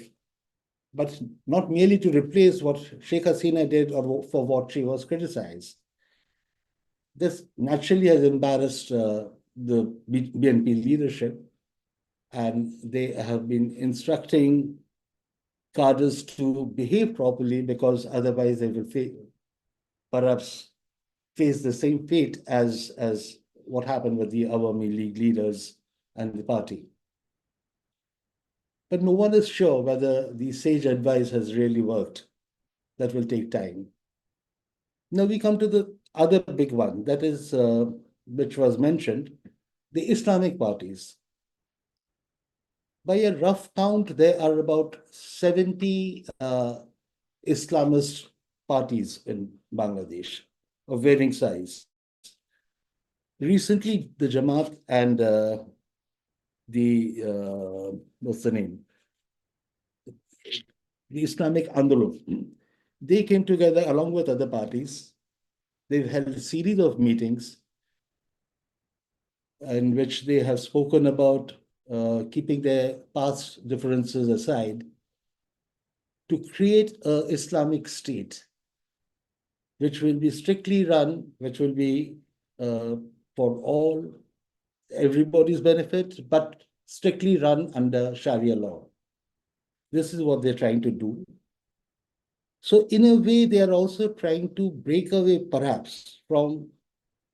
but not merely to replace what Sheikh Hasina did or for what she was criticized. This naturally has embarrassed the BNP leadership, and they have been instructing cadres to behave properly because otherwise they will perhaps face the same fate as what happened with the Awami League leaders and the party. But no one is sure whether the sage advice has really worked. That will take time. Now we come to the other big one, that is, which was mentioned, the Islamic parties. By a rough count, there are about 70 Islamist parties in Bangladesh of varying size. Recently, the Jamaat and what's the name? The Islamic Andolan, they came together along with other parties. They've held a series of meetings in which they have spoken about keeping their past differences aside to create an Islamic state, which will be strictly run, which will be for everybody's benefit, but strictly run under Sharia law. This is what they're trying to do. So in a way, they are also trying to break away perhaps from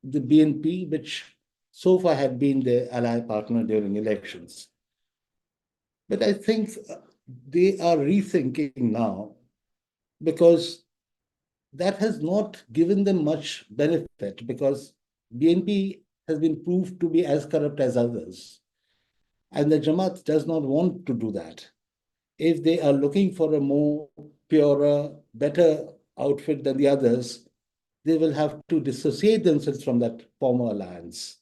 the BNP, which so far had been their ally partner during elections. But I think they are rethinking now because that has not given them much benefit, because BNP has been proved to be as corrupt as others. And the Jamaat does not want to do that. If they are looking for a more purer, better outfit than the others, they will have to dissociate themselves from that former alliance.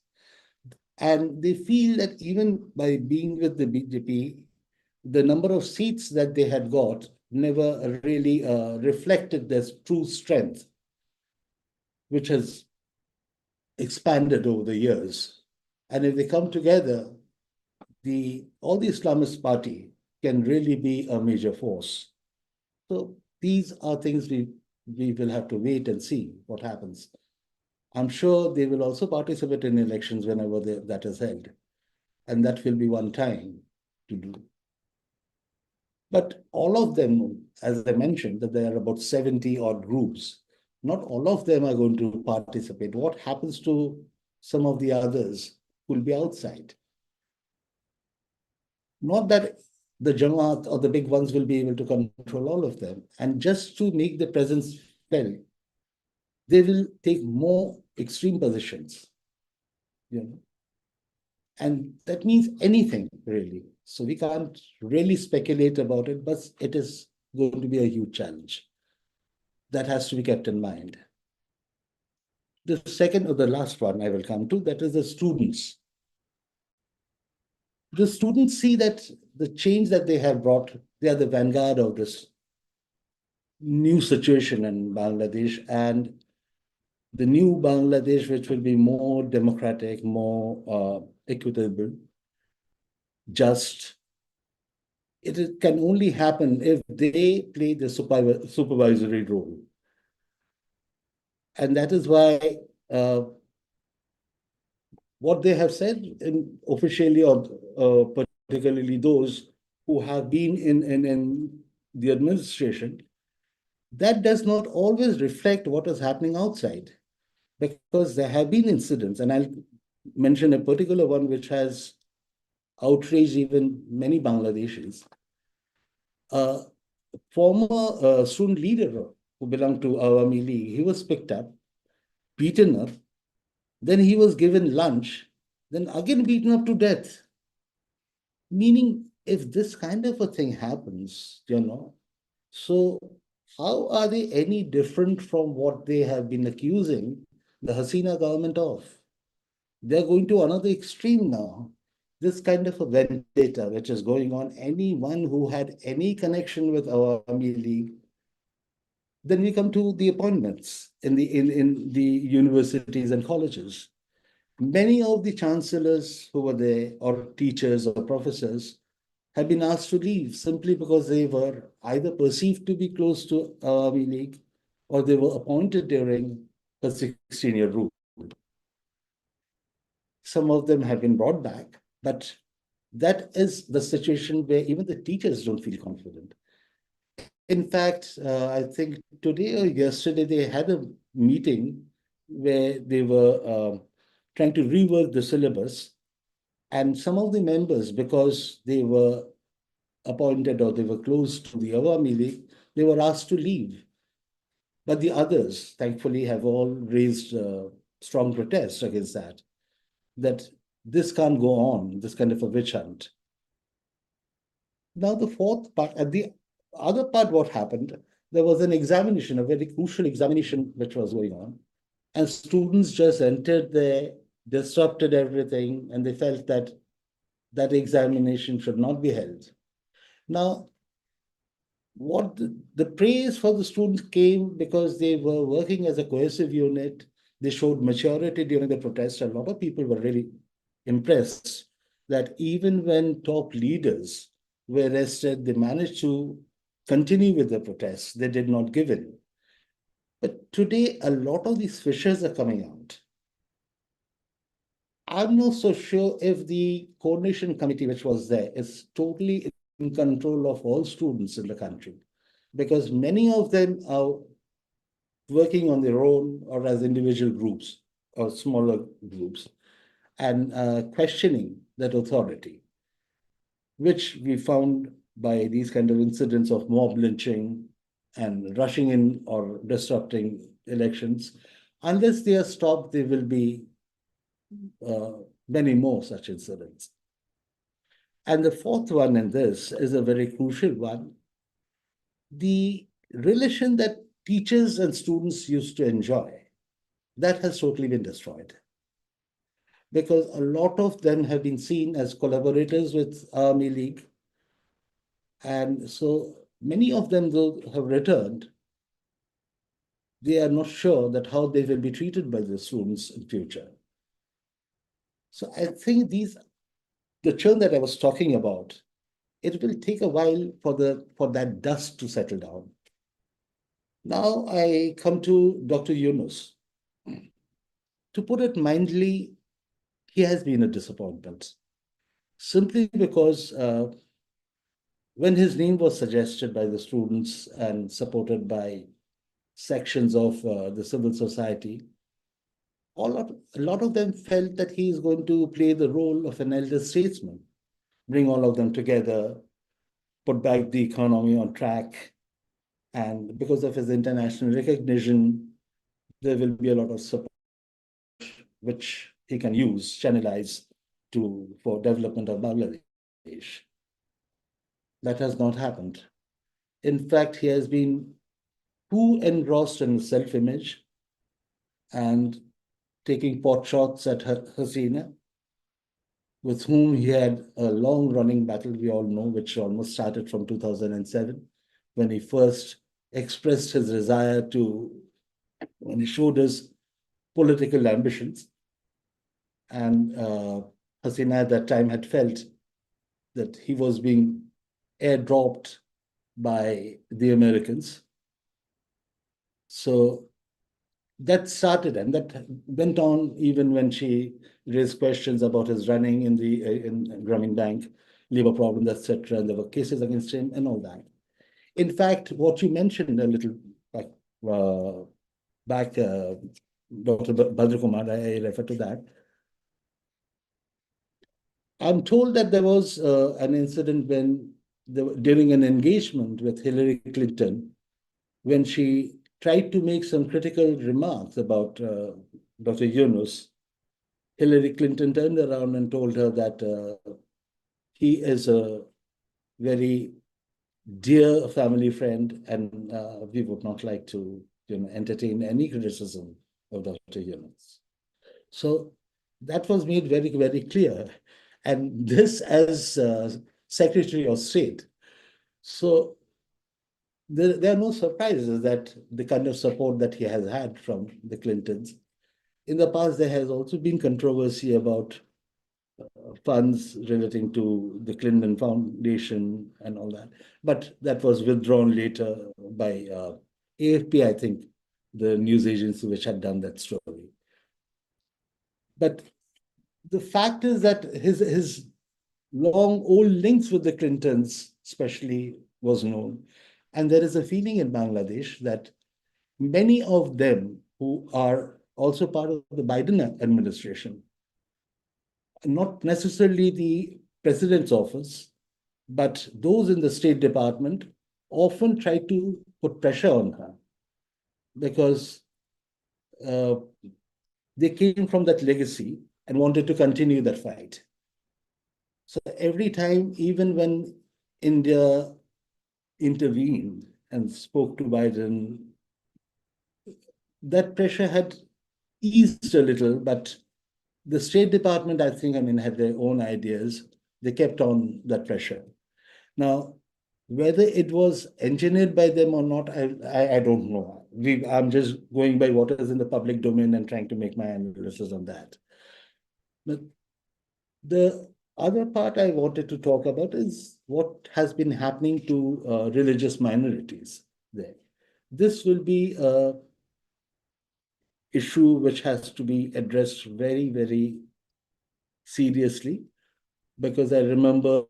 And they feel that even by being with the BJP, the number of seats that they had got never really reflected their true strength, which has expanded over the years. And if they come together, all the Islamist party can really be a major force. So these are things we will have to wait and see what happens. I'm sure they will also participate in elections whenever that is held. And that will be one time to do. But all of them, as I mentioned, that there are about 70 odd groups, not all of them are going to participate. What happens to some of the others who will be outside? Not that the Jamaat or the big ones will be able to control all of them. And just to make the presence felt, they will take more extreme positions. And that means anything, really. So we can't really speculate about it, but it is going to be a huge challenge. That has to be kept in mind. The second or the last one I will come to, that is the students. The students see that the change that they have brought, they are the vanguard of this new situation in Bangladesh, and the new Bangladesh, which will be more democratic, more equitable, just. It can only happen if they play the supervisory role. And that is why what they have said officially, or particularly those who have been in the administration, that does not always reflect what is happening outside. Because there have been incidents, and I'll mention a particular one which has outraged even many Bangladeshis. A former student leader who belonged to Awami League, he was picked up, beaten up, then he was given lunch, then again beaten up to death. Meaning, if this kind of a thing happens, so how are they any different from what they have been accusing the Hasina government of? They're going to another extreme now. This kind of a vendetta which is going on, anyone who had any connection with Awami League, then we come to the appointments in the universities and colleges. Many of the chancellors who were there, or teachers or professors, have been asked to leave simply because they were either perceived to be close to Awami League or they were appointed during a 16-year rule. Some of them have been brought back, but that is the situation where even the teachers don't feel confident. In fact, I think today or yesterday they had a meeting where they were trying to rework the syllabus, and some of the members, because they were appointed or they were close to the Awami League, they were asked to leave. But the others, thankfully, have all raised strong protests against that this can't go on, this kind of a witch hunt. Now, the fourth part, and the other part, what happened, there was an examination, a very crucial examination which was going on, and students just entered there, disrupted everything, and they felt that that examination should not be held. Now, what the praise for the students came because they were working as a cohesive unit. They showed maturity during the protest. A lot of people were really impressed that even when top leaders were arrested, they managed to continue with the protests. They did not give in. But today, a lot of these fissures are coming out. I'm not so sure if the coordination committee, which was there, is totally in control of all students in the country, because many of them are working on their own or as individual groups or smaller groups and questioning that authority, which we found by these kind of incidents of mob lynching and rushing in or disrupting elections. Unless they are stopped, there will be many more such incidents. And the fourth one in this is a very crucial one. The relation that teachers and students used to enjoy, that has totally been destroyed. Because a lot of them have been seen as collaborators with Army League. And so many of them, though, have returned. They are not sure that how they will be treated by the students in future. So I think the churn that I was talking about, it will take a while for that dust to settle down. Now I come to Dr. Yunus. To put it mildly, he has been a disappointment. Simply because when his name was suggested by the students and supported by sections of the civil society, a lot of them felt that he is going to play the role of an elder statesman, bring all of them together, put back the economy on track. And because of his international recognition, there will be a lot of support which he can use, channelize for development of Bangladesh. That has not happened. In fact, he has been too engrossed in self-image and taking pot shots at Hasina, with whom he had a long-running battle, we all know, which almost started from 2007, when he first expressed his desire when he showed his political ambitions. And Hasina at that time had felt that he was being airdropped by the Americans. So that started, and that went on even when she raised questions about his running in the in Grameen Bank, labor problems, etc. And there were cases against him and all that. In fact, what you mentioned a little back, uh, Dr. Bhadrakumar, I refer to that. I'm told that there was an incident when during an engagement with Hillary Clinton, when she tried to make some critical remarks about Dr. Yunus, Hillary Clinton turned around and told her that he is a very dear family friend, and we would not like to, entertain any criticism of Dr. Yunus. So that was made very, very clear. And this as Secretary of State. So there are no surprises that the kind of support that he has had from the Clintons. In the past, there has also been controversy about funds relating to the Clinton Foundation and all that. But that was withdrawn later by AFP, I think, the news agency which had done that story. But the fact is that his long old links with the Clintons, especially, was known. And there is a feeling in Bangladesh that many of them who are also part of the Biden administration, not necessarily the president's office, but those in the State Department, often try to put pressure on her because they came from that legacy and wanted to continue that fight. So every time, even when India intervened and spoke to Biden, that pressure had eased a little, but the State Department, I think, had their own ideas. They kept on that pressure. Now, whether it was engineered by them or not, I don't know. I'm just going by what is in the public domain and trying to make my analysis on that. But the other part I wanted to talk about is what has been happening to religious minorities there. This will be an issue which has to be addressed very, very seriously, because I remember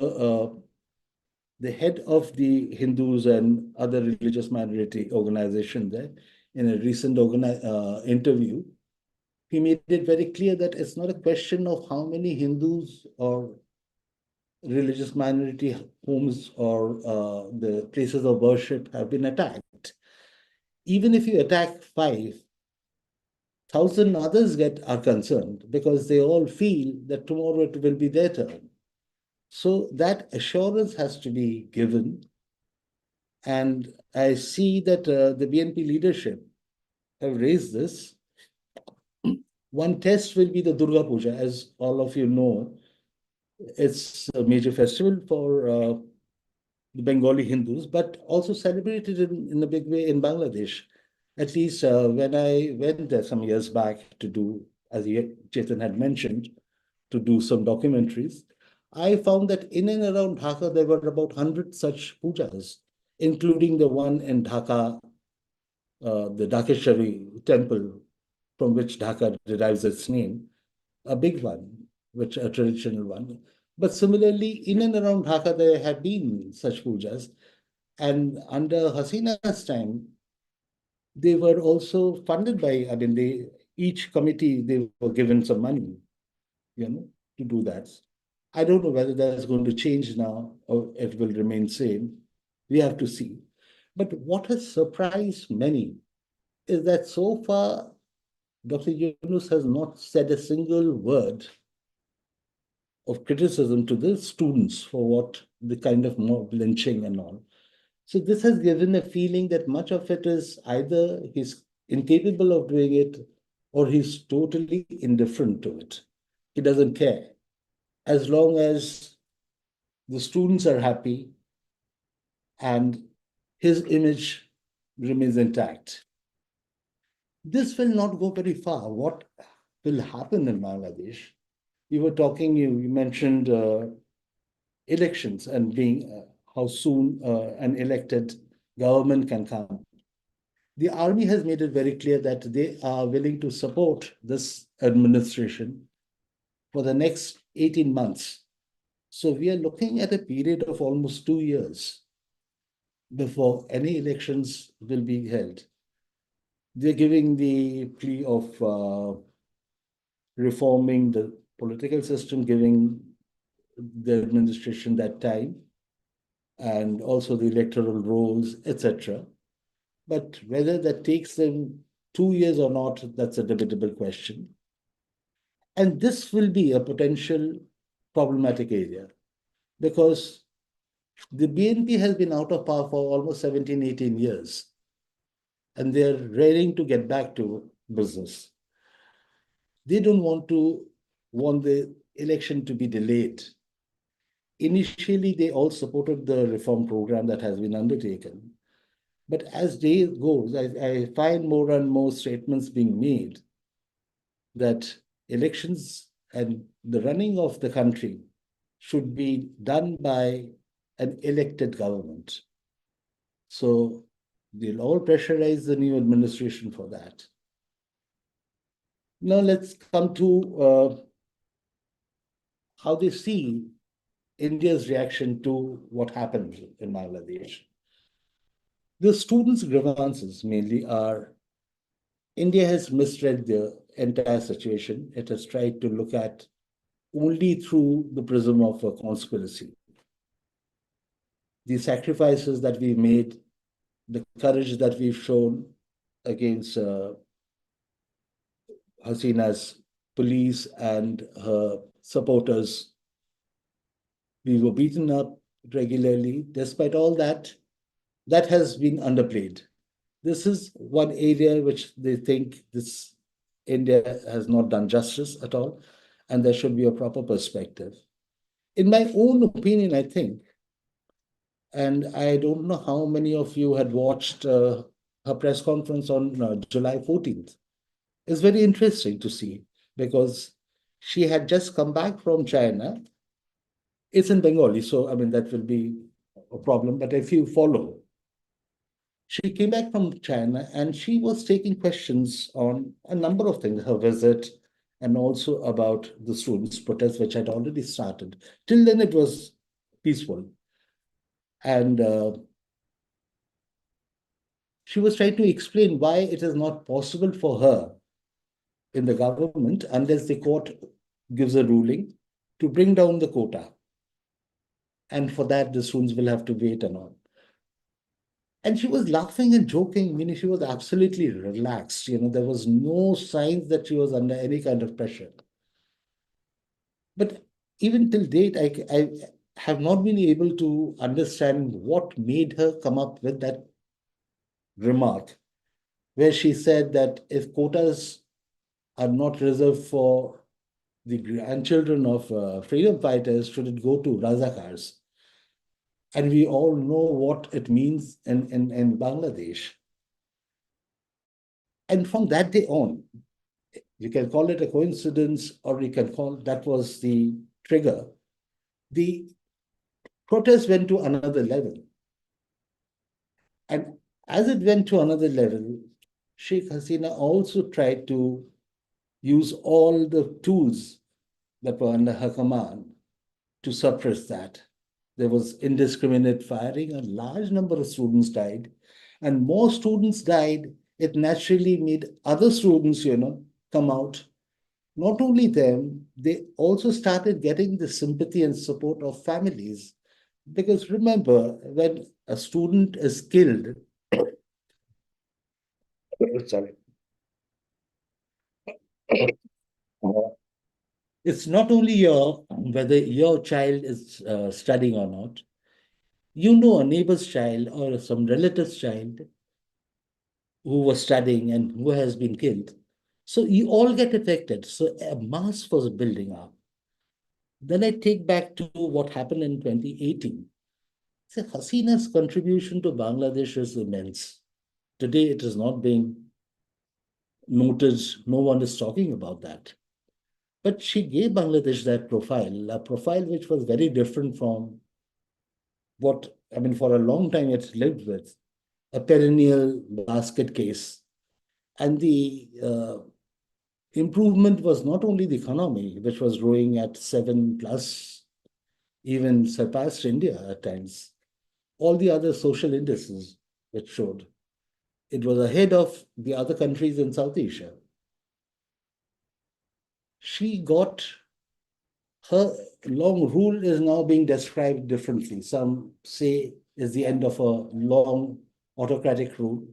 the head of the Hindus and other religious minority organization there, in a recent interview, he made it very clear that it's not a question of how many Hindus or religious minority homes or the places of worship have been attacked. Even if you attack 5,000 others are concerned, because they all feel that tomorrow it will be their turn. So that assurance has to be given. And I see that the BNP leadership have raised this. One test will be the Durga Puja. As all of you know, it's a major festival for the Bengali Hindus, but also celebrated in a big way in Bangladesh. At least when I went there some years back to do, as Chetan had mentioned, to do some documentaries, I found that in and around Dhaka, there were about 100 such pujas, including the one in Dhaka, the Dhakeshwari temple, from which Dhaka derives its name, a big one, which a traditional one. But similarly, in and around Dhaka, there have been such pujas. And under Hasina's time, they were also funded by, each committee, they were given some money, to do that. I don't know whether that's going to change now or it will remain same. We have to see. But what has surprised many is that so far, Dr. Yunus has not said a single word of criticism to the students for what the kind of mob lynching and all. So this has given a feeling that much of it is either he's incapable of doing it or he's totally indifferent to it. He doesn't care. As long as the students are happy and his image remains intact. This will not go very far. What will happen in Bangladesh? You were talking, you mentioned elections and being how soon an elected government can come. the army has made it very clear that they are willing to support this administration for the next 18 months. So we are looking at a period of almost 2 years before any elections will be held. They're giving the plea of reforming the political system, giving the administration that time, and also the electoral rolls, etc. But whether that takes them 2 years or not, that's a debatable question. And this will be a potential problematic area because the BNP has been out of power for almost 17, 18 years, and they're raring to get back to business. They don't want the election to be delayed. Initially, they all supported the reform program that has been undertaken. But as days goes, I find more and more statements being made that elections and the running of the country should be done by an elected government. So they'll all pressurize the new administration for that. Now let's come to how they see India's reaction to what happened in Bangladesh. The students' grievances mainly are India has misread the entire situation. It has tried to look at only through the prism of a conspiracy. The sacrifices that we made, the courage that we've shown against Hasina's police and her supporters. We were beaten up regularly. Despite all that, that has been underplayed. This is one area which they think this India has not done justice at all, and there should be a proper perspective. In my own opinion, I think, and I don't know how many of you had watched her press conference on July 14th. It's very interesting to see because she had just come back from China. It's in Bengali, so I mean, that will be a problem. But if you follow, she came back from China and she was taking questions on a number of things, her visit, and also about the students' protest, which had already started. Till then, it was peaceful. And she was trying to explain why it is not possible for her in the government, unless the court gives a ruling, to bring down the quota. And for that, the students will have to wait and all. And she was laughing and joking, meaning she was absolutely relaxed. There was no signs that she was under any kind of pressure. But even till date, I have not been able to understand what made her come up with that remark, where she said that if quotas are not reserved for the grandchildren of freedom fighters, should it go to Razakars? And we all know what it means in Bangladesh. And from that day on, you can call it a coincidence, or you can call that was the trigger. The protest went to another level. And as it went to another level, Sheikh Hasina also tried to use all the tools that were under her command to suppress that. There was indiscriminate firing. A large number of students died. And more students died. It naturally made other students, come out. Not only them, they also started getting the sympathy and support of families. Because remember, when a student is killed, sorry, it's not only whether your child is studying or not. A neighbor's child or some relative's child who was studying and who has been killed. So you all get affected. So a mass was building up. Then I take back to what happened in 2018. So Hasina's contribution to Bangladesh is immense. Today it is not being noted. No one is talking about that. But she gave Bangladesh that profile, a profile which was very different from what, for a long time it's lived with. a perennial basket case. And the improvement was not only the economy, which was growing at 7 plus, even surpassed India at times. All the other social indices which showed it was ahead of the other countries in South Asia. She got her long rule is now being described differently. Some say is the end of a long autocratic rule.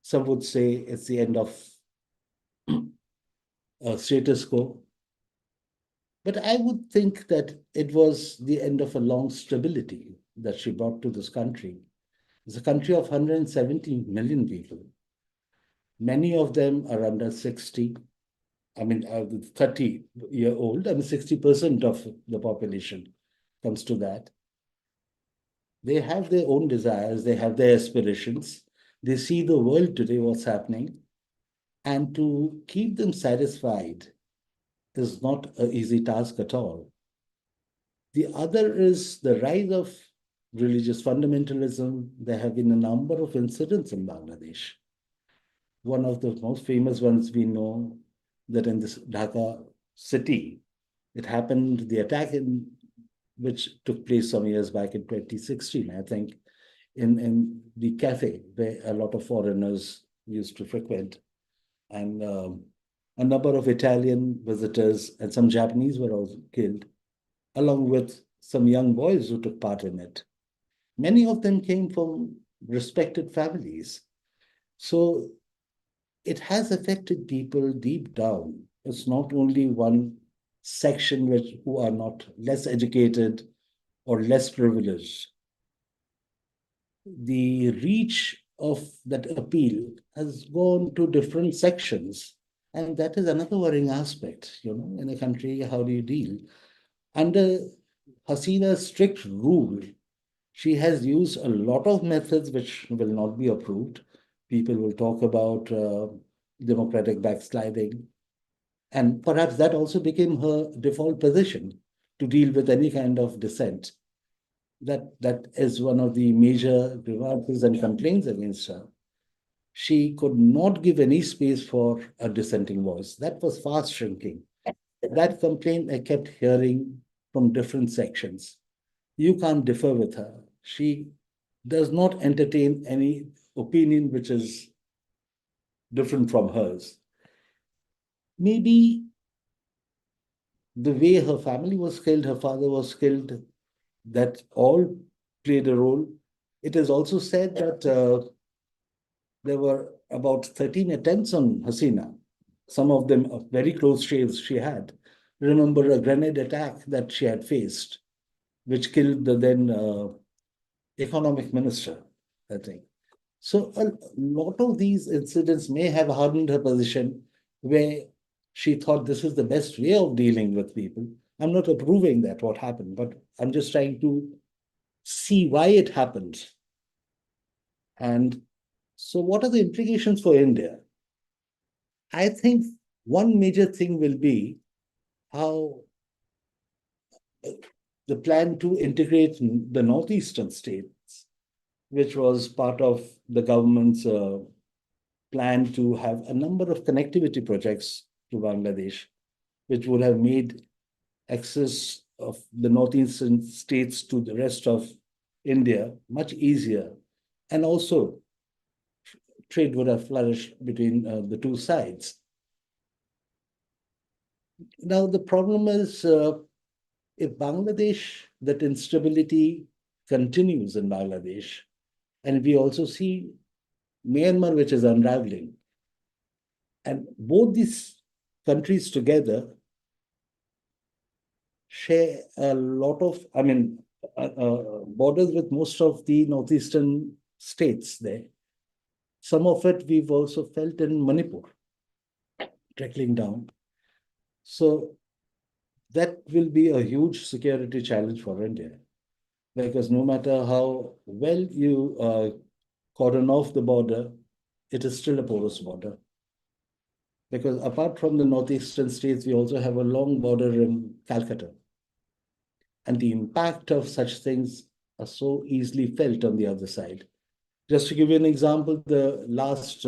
Some would say it's the end of a status quo. But I would think that it was the end of a long stability that she brought to this country. It's a country of 170 million people. Many of them are under 60. I mean, 30-year-old. I mean, 60% of the population comes to that. They have their own desires. They have their aspirations. They see the world today, what's happening. And to keep them satisfied is not an easy task at all. The other is the rise of religious fundamentalism. There have been a number of incidents in Bangladesh. One of the most famous ones we know that in this Dhaka city, it happened, the attack which took place some years back in 2016, I think, in the cafe where a lot of foreigners used to frequent. And a number of Italian visitors and some Japanese were also killed, along with some young boys who took part in it. Many of them came from respected families. So it has affected people deep down. It's not only one section who are not less educated or less privileged. The reach of that appeal has gone to different sections. And that is another worrying aspect, in a country, how do you deal? Under Hasina's strict rule, she has used a lot of methods which will not be approved. People will talk about democratic backsliding. And perhaps that also became her default position to deal with any kind of dissent. That is one of the major remarks and complaints against her. She could not give any space for a dissenting voice. That was fast shrinking. That complaint I kept hearing from different sections. You can't differ with her. She does not entertain any opinion which is different from hers. Maybe the way her family was killed, her father was killed, that all played a role. It is also said that there were about 13 attempts on Hasina, some of them of very close shaves she had. Remember a grenade attack that she had faced, which killed the then economic minister, I think. So a lot of these incidents may have hardened her position where she thought this is the best way of dealing with people. I'm not approving that, what happened, but I'm just trying to see why it happened. And so what are the implications for India? I think one major thing will be how the plan to integrate the northeastern states, which was part of the government's plan to have a number of connectivity projects to Bangladesh, which would have made access of the northeastern states to the rest of India much easier. And also, trade would have flourished between the two sides. Now, the problem is if Bangladesh, that instability continues in Bangladesh, and we also see Myanmar, which is unraveling, and both these countries together share a lot of, borders with most of the northeastern states there. Some of it we've also felt in Manipur, trickling down. So that will be a huge security challenge for India, because no matter how well you cordon off the border, it is still a porous border. Because apart from the northeastern states, we also have a long border in Calcutta. And the impact of such things are so easily felt on the other side. Just to give you an example, the last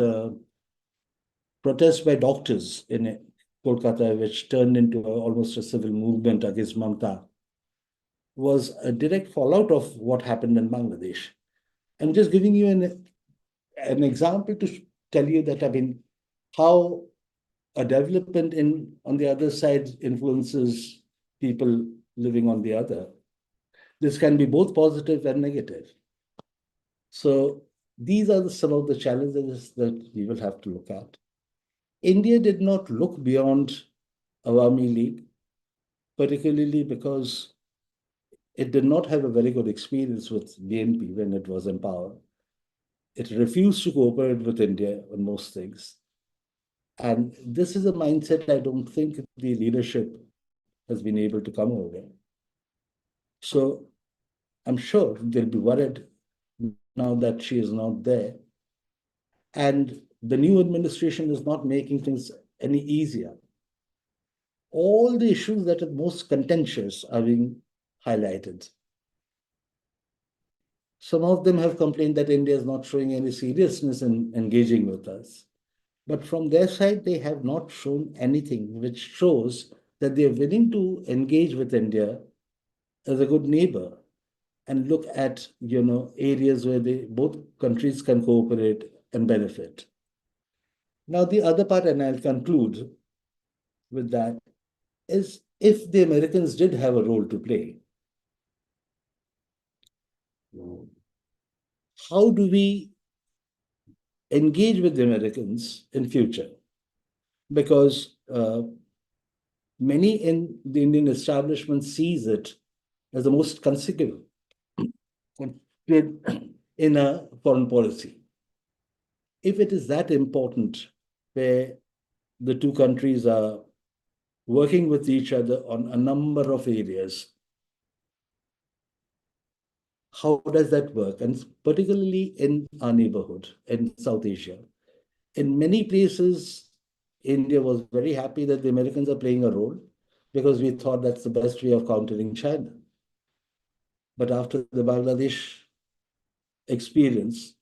protest by doctors in Kolkata, which turned into almost a civil movement against Mamta, was a direct fallout of what happened in Bangladesh. I'm just giving you an example to tell you that, I mean, how a development on the other side influences people living on the other. This can be both positive and negative. So these are some of the challenges that we will have to look at. India did not look beyond Awami League, particularly because it did not have a very good experience with BNP when it was in power. It refused to cooperate with India on most things. And this is a mindset I don't think the leadership has been able to come over. So I'm sure they'll be worried now that she is not there. And the new administration is not making things any easier. All the issues that are most contentious are being highlighted. Some of them have complained that India is not showing any seriousness in engaging with us. But from their side, they have not shown anything which shows that they are willing to engage with India as a good neighbor and look at areas where both countries can cooperate and benefit. Now, the other part, and I'll conclude with that, is if the Americans did have a role to play, how do we engage with the Americans in future? Because many in the Indian establishment sees it as the most consecutive in a foreign policy. If it is that important, where the two countries are working with each other on a number of areas, how does that work? And particularly in our neighborhood, in South Asia. In many places, India was very happy that the Americans are playing a role because we thought that's the best way of countering China. But after the Bangladesh experience,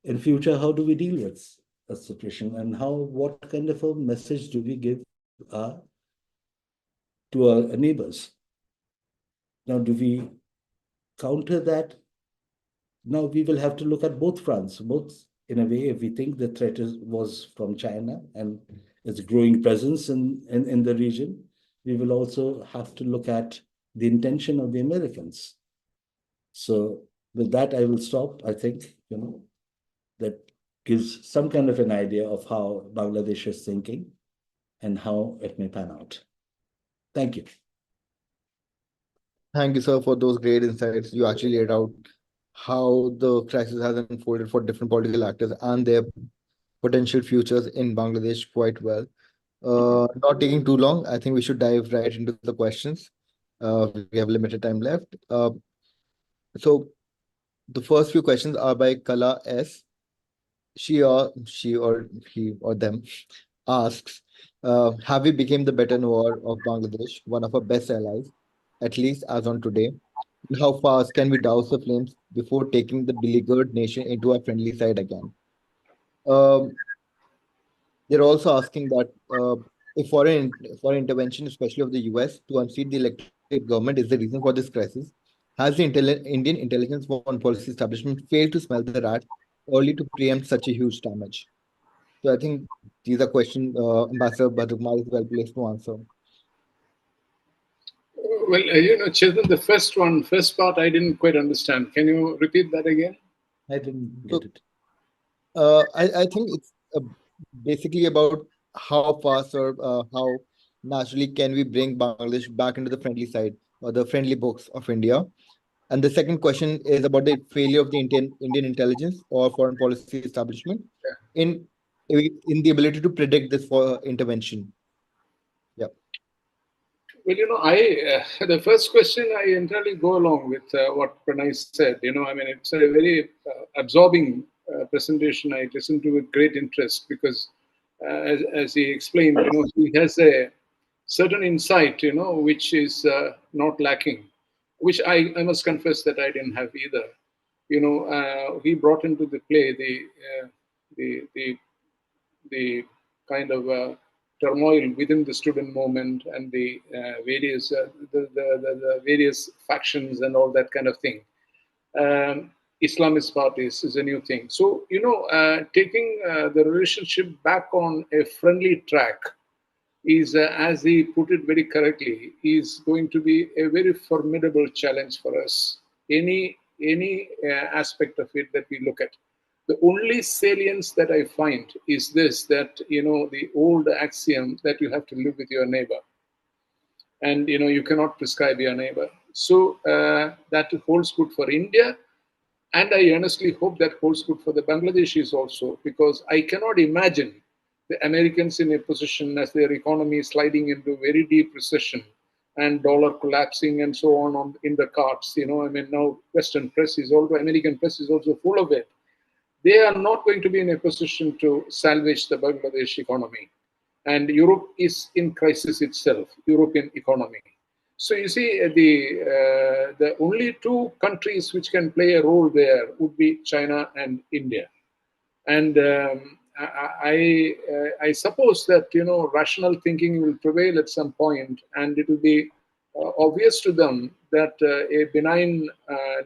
in future, how do we deal with a situation, and what kind of a message do we give to our neighbors? Now, do we counter that? Now we will have to look at both fronts, both in a way, if we think the threat was from China and its growing presence in the region, we will also have to look at the intention of the Americans. So with that, I will stop. I think, that gives some kind of an idea of how Bangladesh is thinking and how it may pan out. Thank you. Thank you, sir, for those great insights. You actually laid out how the crisis has unfolded for different political actors and their potential futures in Bangladesh quite well. Not taking too long, I think we should dive right into the questions. We have limited time left. So the first few questions are by Kala S. She or he or them asks, have we become the better knower of Bangladesh, one of our best allies, at least as on today? And how fast can we douse the flames before taking the beleaguered nation into our friendly side again? Um, they're also asking that if foreign intervention, especially of the US, to unseat the elected government is the reason for this crisis, has the Indian intelligence foreign policy establishment failed to smell the rat early to preempt such a huge damage? So I think these are questions Ambassador Bhadrakumar is well placed to answer. Well, Chetan, the first part I didn't quite understand. Can you repeat that again? I didn't get it. I think it's basically about how fast or how naturally can we bring Bangladesh back into the friendly side or the friendly books of India. And the second question is about the failure of the Indian intelligence or foreign policy establishment in in the ability to predict this for intervention. Yeah. Well, the first question I entirely go along with what Pranay said. I mean, it's a very absorbing presentation. I listened to with great interest because, as he explained, he has a certain insight, which is not lacking, which I must confess that I didn't have either. he brought into the play the kind of turmoil within the student movement and the various the various factions and all that kind of thing. Islamist parties is a new thing. So taking the relationship back on a friendly track is, as he put it very correctly, is going to be a very formidable challenge for us. Any aspect of it that we look at. The only salience that I find is this, that, the old axiom that you have to live with your neighbor. And, you cannot prescribe your neighbor. So that holds good for India. And I earnestly hope that holds good for the Bangladeshis also, because I cannot imagine the Americans in a position as their economy is sliding into very deep recession and dollar collapsing and so on in the cards. Now Western press is also, American press is also full of it. They are not going to be in a position to salvage the Bangladesh economy. And Europe is in crisis itself, European economy. So you see, the only two countries which can play a role there would be China and India. And I suppose that, rational thinking will prevail at some point, and it will be obvious to them that a benign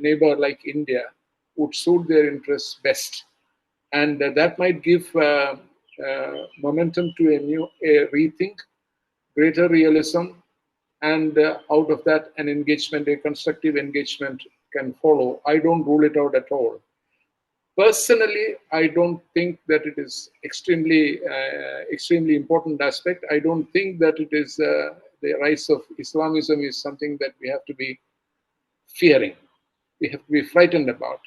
neighbor like India would suit their interests best. And that might give momentum to a rethink, greater realism, and out of that, an engagement, a constructive engagement can follow. I don't rule it out at all. Personally, I don't think that it is extremely important aspect. I don't think that it is the rise of Islamism is something that we have to be fearing. We have to be frightened about.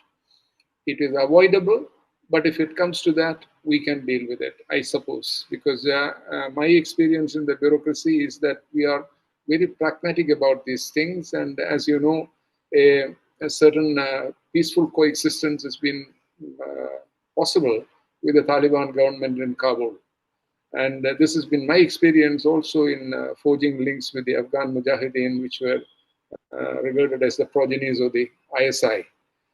It is avoidable, but if it comes to that, we can deal with it, I suppose, because my experience in the bureaucracy is that we are very pragmatic about these things. And as you know, a certain peaceful coexistence has been possible with the Taliban government in Kabul. And this has been my experience also in forging links with the Afghan Mujahideen, which were regarded as the progenies of the ISI.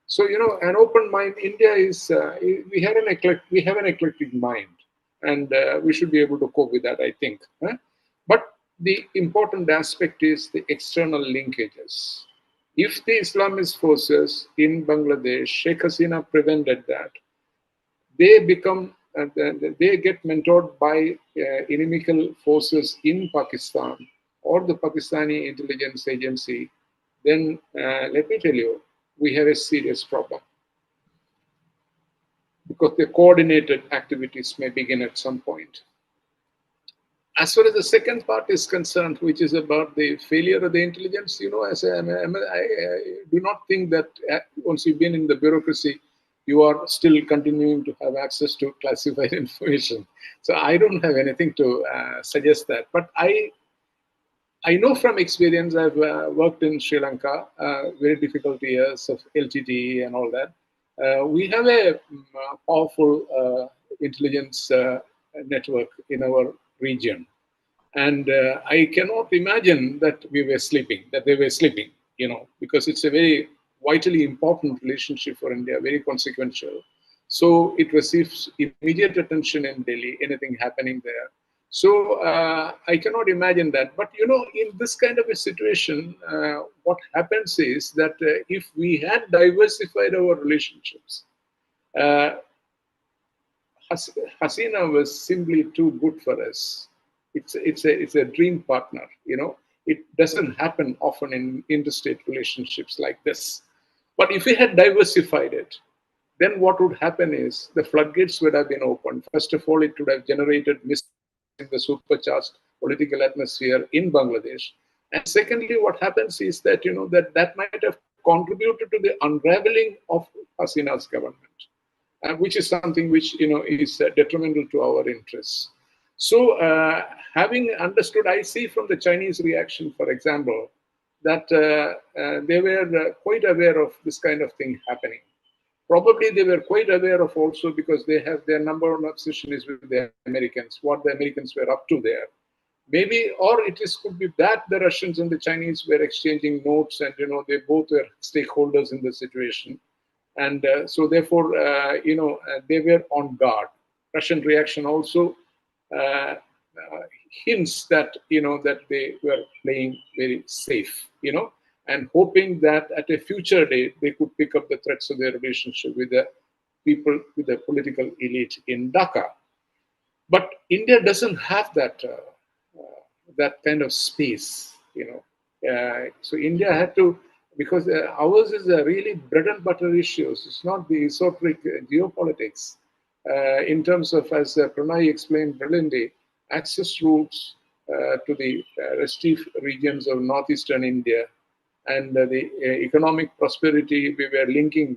So, an open mind, India is, we have an eclectic mind, and we should be able to cope with that, I think. But the important aspect is the external linkages. If the Islamist forces in Bangladesh, Sheikh Hasina prevented that, they get mentored by inimical forces in Pakistan or the Pakistani intelligence agency, then let me tell you, we have a serious problem. Because the coordinated activities may begin at some point. As far as the second part is concerned, which is about the failure of the intelligence, I do not think that once you've been in the bureaucracy, you are still continuing to have access to classified information. So I don't have anything to suggest that. But I know from experience, I've worked in Sri Lanka, very difficult years of LTTE and all that. We have a powerful intelligence network in our region. And I cannot imagine that we were sleeping, that they were sleeping, because it's a very vitally important relationship for India, very consequential. So it receives immediate attention in Delhi, anything happening there. So I cannot imagine that. But, in this kind of a situation, what happens is that if we had diversified our relationships, Hasina was simply too good for us. It's a dream partner, It doesn't happen often in interstate relationships like this. But if we had diversified it, then what would happen is the floodgates would have been opened. First of all, it would have generated in the supercharged political atmosphere in Bangladesh. And secondly, what happens is that, that might have contributed to the unraveling of Hasina's government, which is something which, is detrimental to our interests. So having understood, I see from the Chinese reaction, for example, that they were quite aware of this kind of thing happening. Probably they were quite aware of also because they have their number one obsession is with the Americans, what the Americans were up to there. Maybe, or could be that the Russians and the Chinese were exchanging notes and, they both were stakeholders in the situation. And so therefore, they were on guard. Russian reaction also hints that, that they were playing very safe, and hoping that at a future date they could pick up the threats of their relationship with the people, with the political elite in Dhaka. But India doesn't have that kind of space, so India had to, because ours is a really bread and butter issues. It's not the esoteric geopolitics. In terms of, as Pranay explained brilliantly, access routes to the restive regions of northeastern India, and the economic prosperity we were linking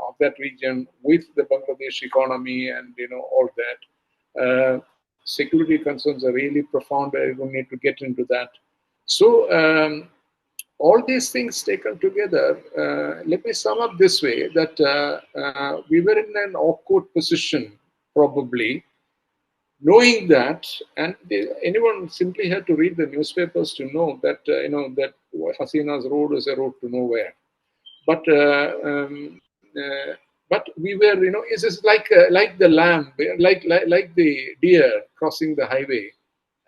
of that region with the Bangladesh economy, and all that. Security concerns are really profound. I don't need to get into that. So all these things taken together, let me sum up this way, that we were in an awkward position, probably, knowing that, and anyone simply had to read the newspapers to know that, that Hasina's road is a road to nowhere. But but we were, it's just like the lamb, like the deer crossing the highway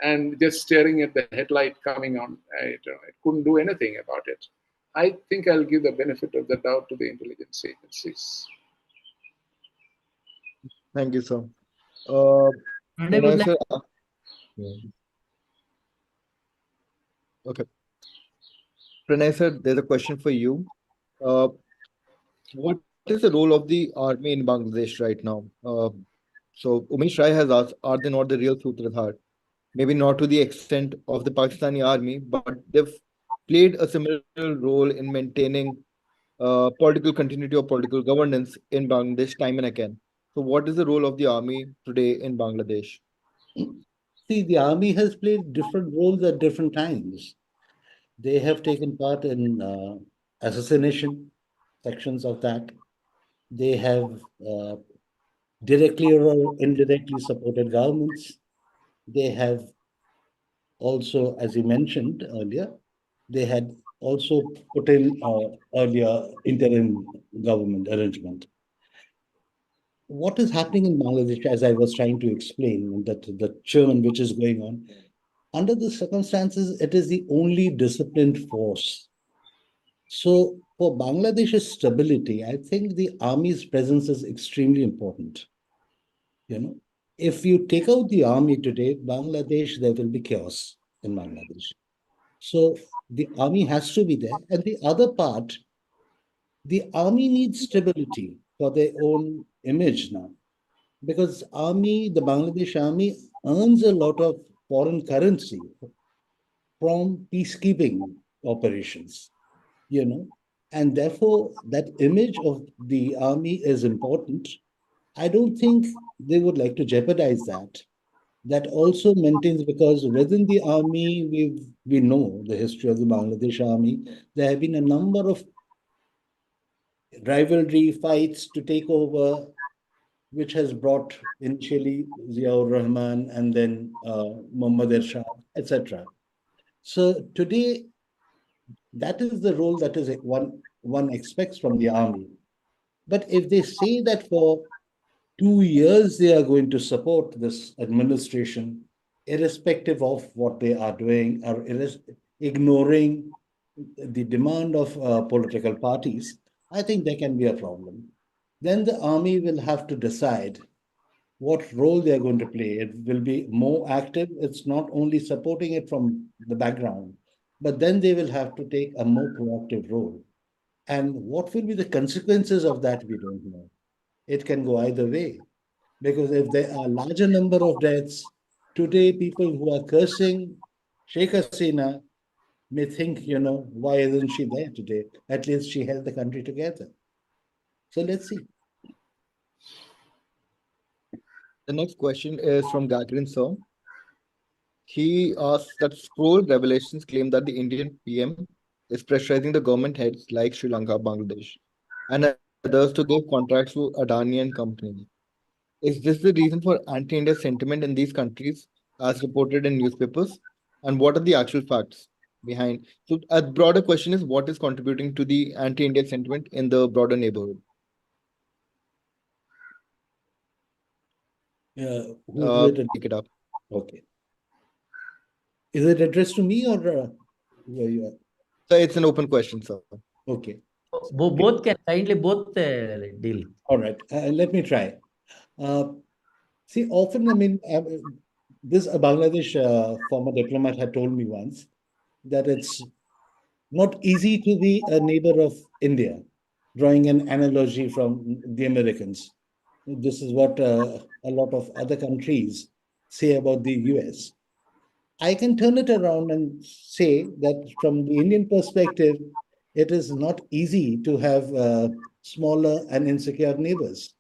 and just staring at the headlight coming on. It couldn't do anything about it. I think I'll give the benefit of the doubt to the intelligence agencies. Thank you, sir. And I would Pranay, like sir, okay. Pranay, sir, there's a question for you. Uh, what is the role of the army in Bangladesh right now? So Umesh Rai has asked, are they not the real Sutradhar? Maybe not to the extent of the Pakistani army, but they've played a similar role in maintaining political continuity or political governance in Bangladesh time and again. So what is the role of the army today in Bangladesh? See, the army has played different roles at different times. They have taken part in assassination sections of that. They have directly or indirectly supported governments. They have also, as you mentioned earlier, they had also put in earlier interim government arrangement. What is happening in Bangladesh, as I was trying to explain, that the churn which is going on, under the circumstances, it is the only disciplined force. So for Bangladesh's stability, I think the army's presence is extremely important. If you take out the army today, Bangladesh, there will be chaos in Bangladesh. So the army has to be there. And the other part, the army needs stability for their own image now. Because the Bangladesh army earns a lot of foreign currency from peacekeeping operations, and therefore that image of the army is important. I don't think they would like to jeopardize that. That also maintains, because within the army, we know the history of the Bangladesh army. There have been a number of rivalry fights to take over, which has brought initially Ziaur Rahman and then Muhammad Ershad, etc. So today, that is the role that is one expects from the army. But if they say that for 2 years they are going to support this administration, irrespective of what they are doing, or ignoring the demand of political parties, I think there can be a problem. Then the army will have to decide what role they are going to play. It will be more active. It's not only supporting it from the background, but then they will have to take a more proactive role. And what will be the consequences of that, we don't know. It can go either way. Because if there are larger number of deaths, today people who are cursing Sheikh Hasina may think, why isn't she there today? At least she held the country together. So let's see. The next question is from Gagrin Sir. He asks that scroll revelations claim that the Indian PM is pressurizing the government heads like Sri Lanka, Bangladesh, and others to give contracts to Adani and companies. Is this the reason for anti-India sentiment in these countries, as reported in newspapers? And what are the actual facts behind? So, a broader question is, what is contributing to the anti-India sentiment in the broader neighborhood? Who is it? Pick it up. Okay. Is it addressed to me or where you are? So it's an open question, sir. Okay. Both can kindly both deal. All right. Let me try. Uh, See, often, I mean, this Bangladesh former diplomat had told me once that it's not easy to be a neighbor of India, drawing an analogy from the Americans. This is what a lot of other countries say about the US. I can turn it around and say that from the Indian perspective, it is not easy to have smaller and insecure neighbors.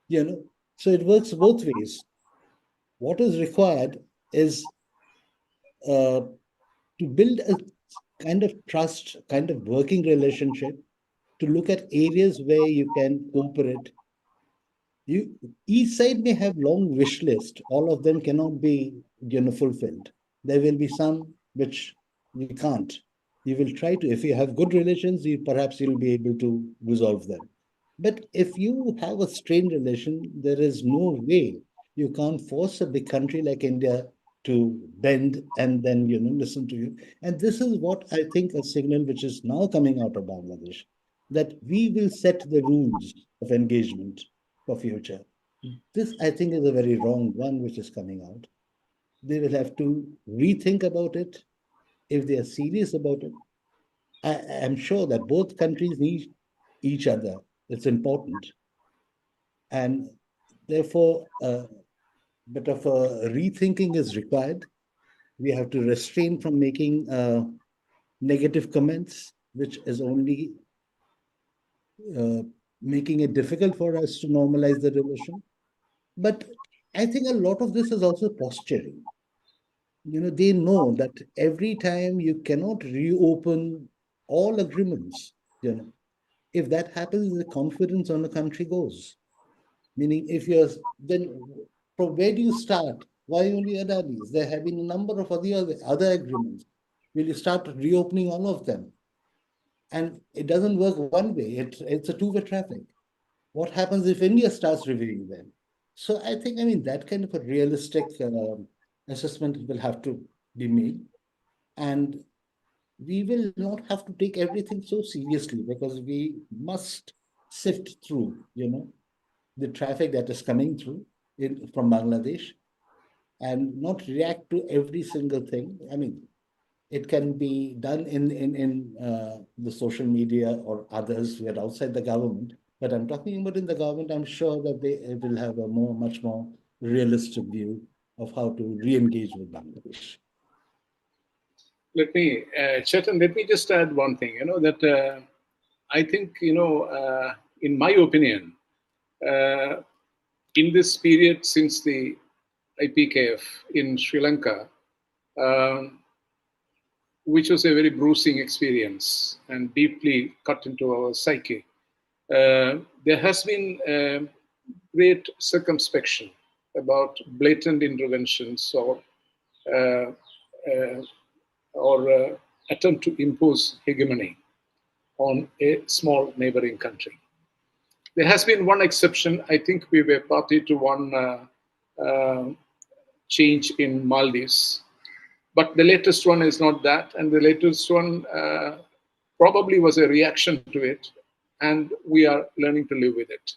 You know, so it works both ways. What is required is uh, to build a kind of trust, kind of working relationship, to look at areas where you can cooperate. You each side may have long wish list. All of them cannot be fulfilled. There will be some which we can't. You will try to. If you have good relations, you perhaps you'll be able to resolve them. But if you have a strained relation, there is no way you can't force a big country like India to bend and then listen to you. And this is what I think a signal which is now coming out of Bangladesh, that we will set the rules of engagement for future. This, I think, is a very wrong one which is coming out. They will have to rethink about it if they are serious about it. I am sure that both countries need each other. It's important. And therefore, a bit of a rethinking is required. We have to restrain from making negative comments, which is only uh, making it difficult for us to normalize the relation. But I think a lot of this is also posturing. They know that every time you cannot reopen all agreements. If that happens, the confidence on the country goes. Meaning, if you're then from where do you start? Why only Adani's? There have been a number of other agreements. Will you start reopening all of them? And it doesn't work one way. It's a two-way traffic. What happens if India starts reviewing them? So I think, I mean, that kind of a realistic assessment will have to be made. And we will not have to take everything so seriously because we must sift through, the traffic that is coming through from Bangladesh and not react to every single thing. I mean, it can be done in the social media or others who are outside the government. But I'm talking about in the government, I'm sure that they will have a much more realistic view of how to re-engage with Bangladesh. Chetan, let me just add one thing, that I think, in my opinion, in this period since the IPKF in Sri Lanka, which was a very bruising experience and deeply cut into our psyche, there has been great circumspection about blatant interventions uh, uh, or attempt to impose hegemony on a small neighboring country. There has been one exception. I think we were party to one change in Maldives, but the latest one is not that, and the latest one probably was a reaction to it, and we are learning to live with it.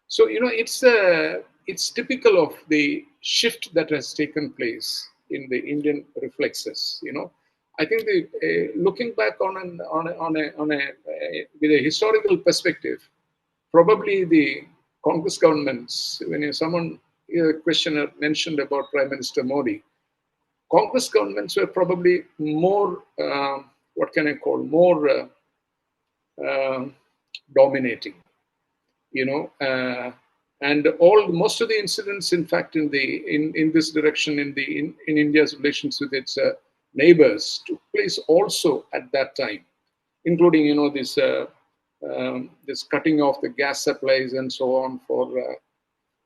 So it's typical of the shift that has taken place in the Indian reflexes. I think looking back with a historical perspective, probably the Congress governments, when someone, a questioner mentioned about Prime Minister Modi, Congress governments were probably more, what can I call, more dominating, and most of the incidents, in fact, in this direction in India's relations with its neighbors took place also at that time, including this cutting off the gas supplies and so on for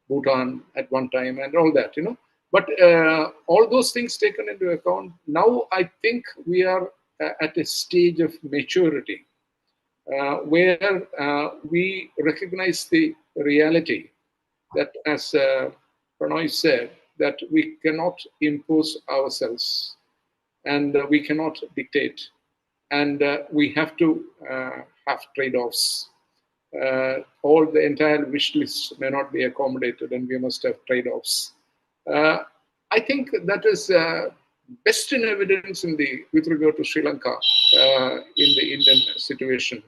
Bhutan at one time and all that, But all those things taken into account, now I think we are at a stage of maturity where we recognize the reality that as Pranay said that we cannot impose ourselves and we cannot dictate, and we have to have trade-offs. All the entire wish list may not be accommodated, and we must have trade-offs. I think that is best in evidence with regard to Sri Lanka in the Indian situation,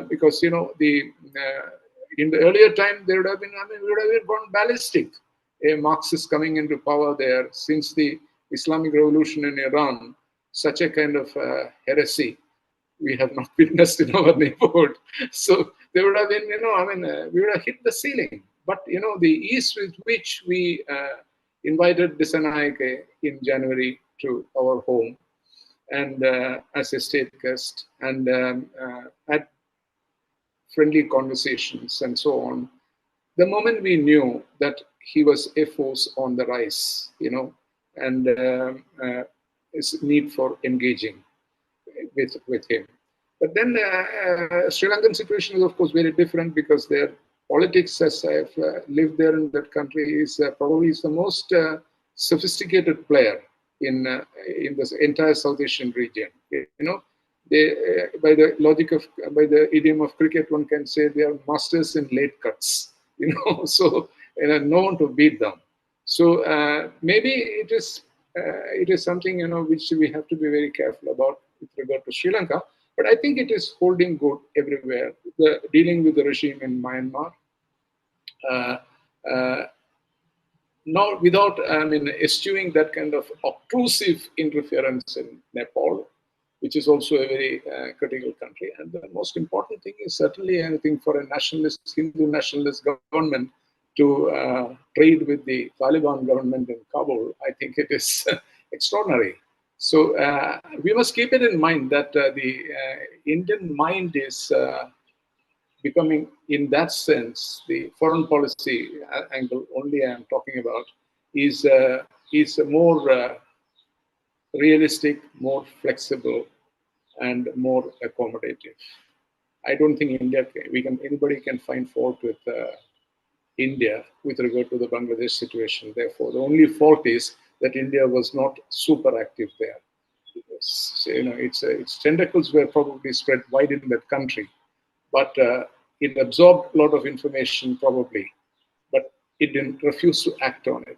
because in the earlier time there would have been, we would have gone ballistic. A Marxist coming into power there since the Islamic Revolution in Iran, such a kind of heresy we have not witnessed in our neighborhood. So there would have been, we would have hit the ceiling. But the ease with which we invited Disarmament in January to our home, and as a state guest, and had friendly conversations and so on. The moment we knew that he was a force on the rise, and his need for engaging with him. But then Sri Lankan situation is of course very different, because their politics, as I've lived there in that country, is probably the most sophisticated player in this entire South Asian region. They, by the idiom of cricket, one can say they are masters in late cuts. So no one to beat them. So maybe it is something which we have to be very careful about with regard to Sri Lanka. But I think it is holding good everywhere. Dealing with the regime in Myanmar, not without eschewing that kind of obtrusive interference in Nepal, which is also a very critical country. And the most important thing is certainly anything for a nationalist, Hindu nationalist government to trade with the Taliban government in Kabul. I think it is extraordinary. So we must keep it in mind that the Indian mind is becoming, in that sense, the foreign policy angle only I am talking about, is more realistic, more flexible, and more accommodative. I don't think anybody can find fault with India with regard to the Bangladesh situation. Therefore, the only fault is that India was not super active there. Its tentacles were probably spread wide in that country, but it absorbed a lot of information probably, but it didn't refuse to act on it.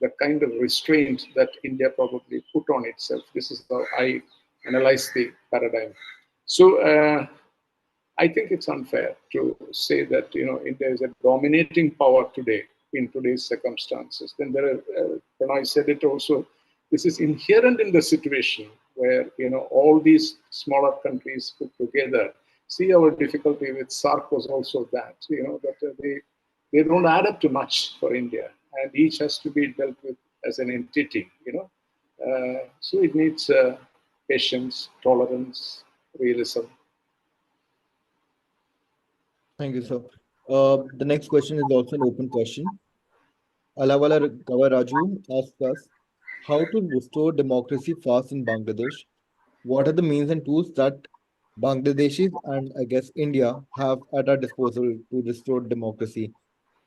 The kind of restraint that India probably put on itself. This is how I analyze the paradigm. So I think it's unfair to say that India is a dominating power today in today's circumstances. Then there are, Pranay said it also, this is inherent in the situation where all these smaller countries put together. See, our difficulty with SAARC was also that that they don't add up to much for India, and each has to be dealt with as an entity. So it needs patience, tolerance, realism. Thank you, sir. The next question is also an open question. Alawala Kawaraju asks us, how to restore democracy fast in Bangladesh? What are the means and tools that Bangladeshis and I guess India have at our disposal to restore democracy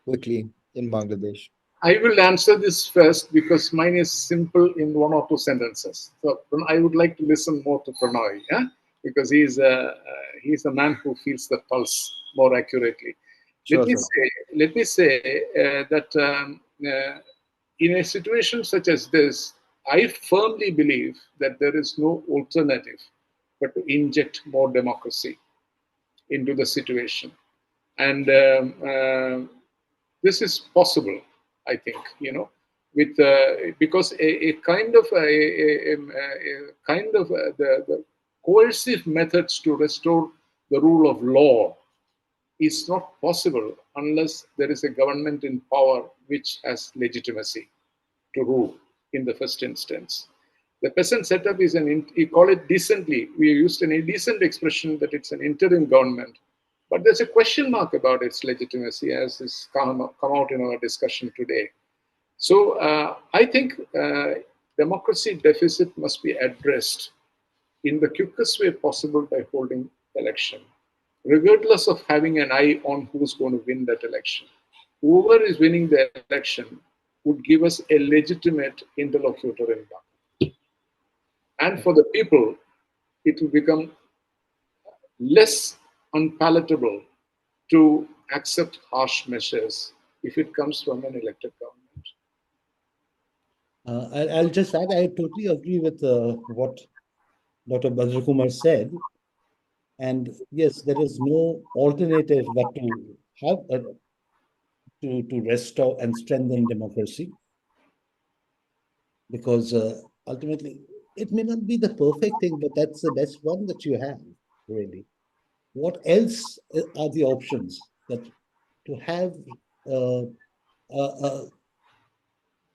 quickly in Bangladesh? I will answer this first because mine is simple in 1 or 2 sentences. So I would like to listen more to Pranay, because he's a man who feels the pulse more accurately. Sure, Let me say that in a situation such as this, I firmly believe that there is no alternative but to inject more democracy into the situation. And this is possible, I think, with because a kind of the coercive methods to restore the rule of law is not possible unless there is a government in power which has legitimacy to rule in the first instance. The present setup is you call it decently, we used an indecent expression that it's an interim government, but there's a question mark about its legitimacy as has come out in our discussion today. So I think democracy deficit must be addressed in the quickest way possible by holding election, regardless of having an eye on who's going to win that election. Whoever is winning the election would give us a legitimate interlocutor in Bangladesh. And for the people, it will become less unpalatable to accept harsh measures if it comes from an elected government. I'll just add, I totally agree with what Dr. Bhadrakumar said. And yes, there is no alternative but to have to restore and strengthen democracy, because ultimately it may not be the perfect thing, but that's the best one that you have, really. What else are the options that to have uh, a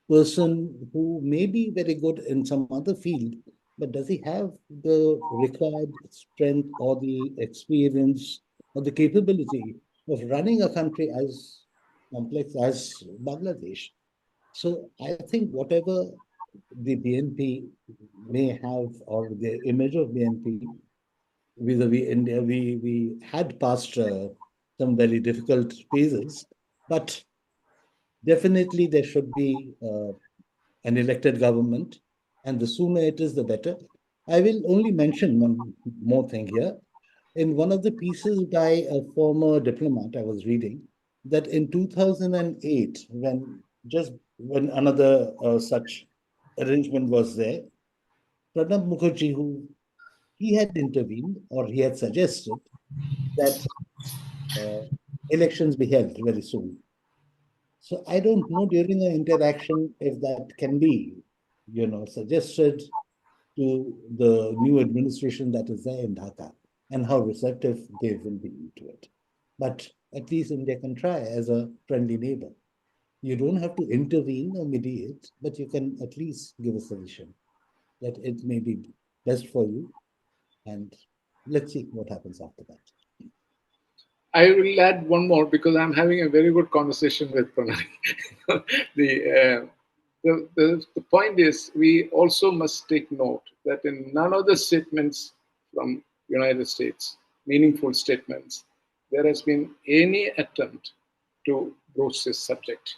person who may be very good in some other field, but does he have the required strength or the experience or the capability of running a country as complex as Bangladesh? So I think whatever the BNP may have, or the image of BNP vis-a-vis India, we had passed some very difficult phases, but definitely there should be an elected government, and the sooner it is, the better. I will only mention one more thing here. In one of the pieces by a former diplomat, I was reading that in 2008, when another such arrangement was there, Pranab Mukherjee, who he had intervened or he had suggested that uh, elections be held very soon. So I don't know during an interaction if that can be, suggested to the new administration that is there in Dhaka and how receptive they will be to it. But at least India can try as a friendly neighbor. You don't have to intervene or mediate, but you can at least give a solution that it may be best for you. And let's see what happens after that. I will add one more because I'm having a very good conversation with Pranay. The point is, we also must take note that in none of the statements from United States, meaningful statements, there has been any attempt to broach this subject.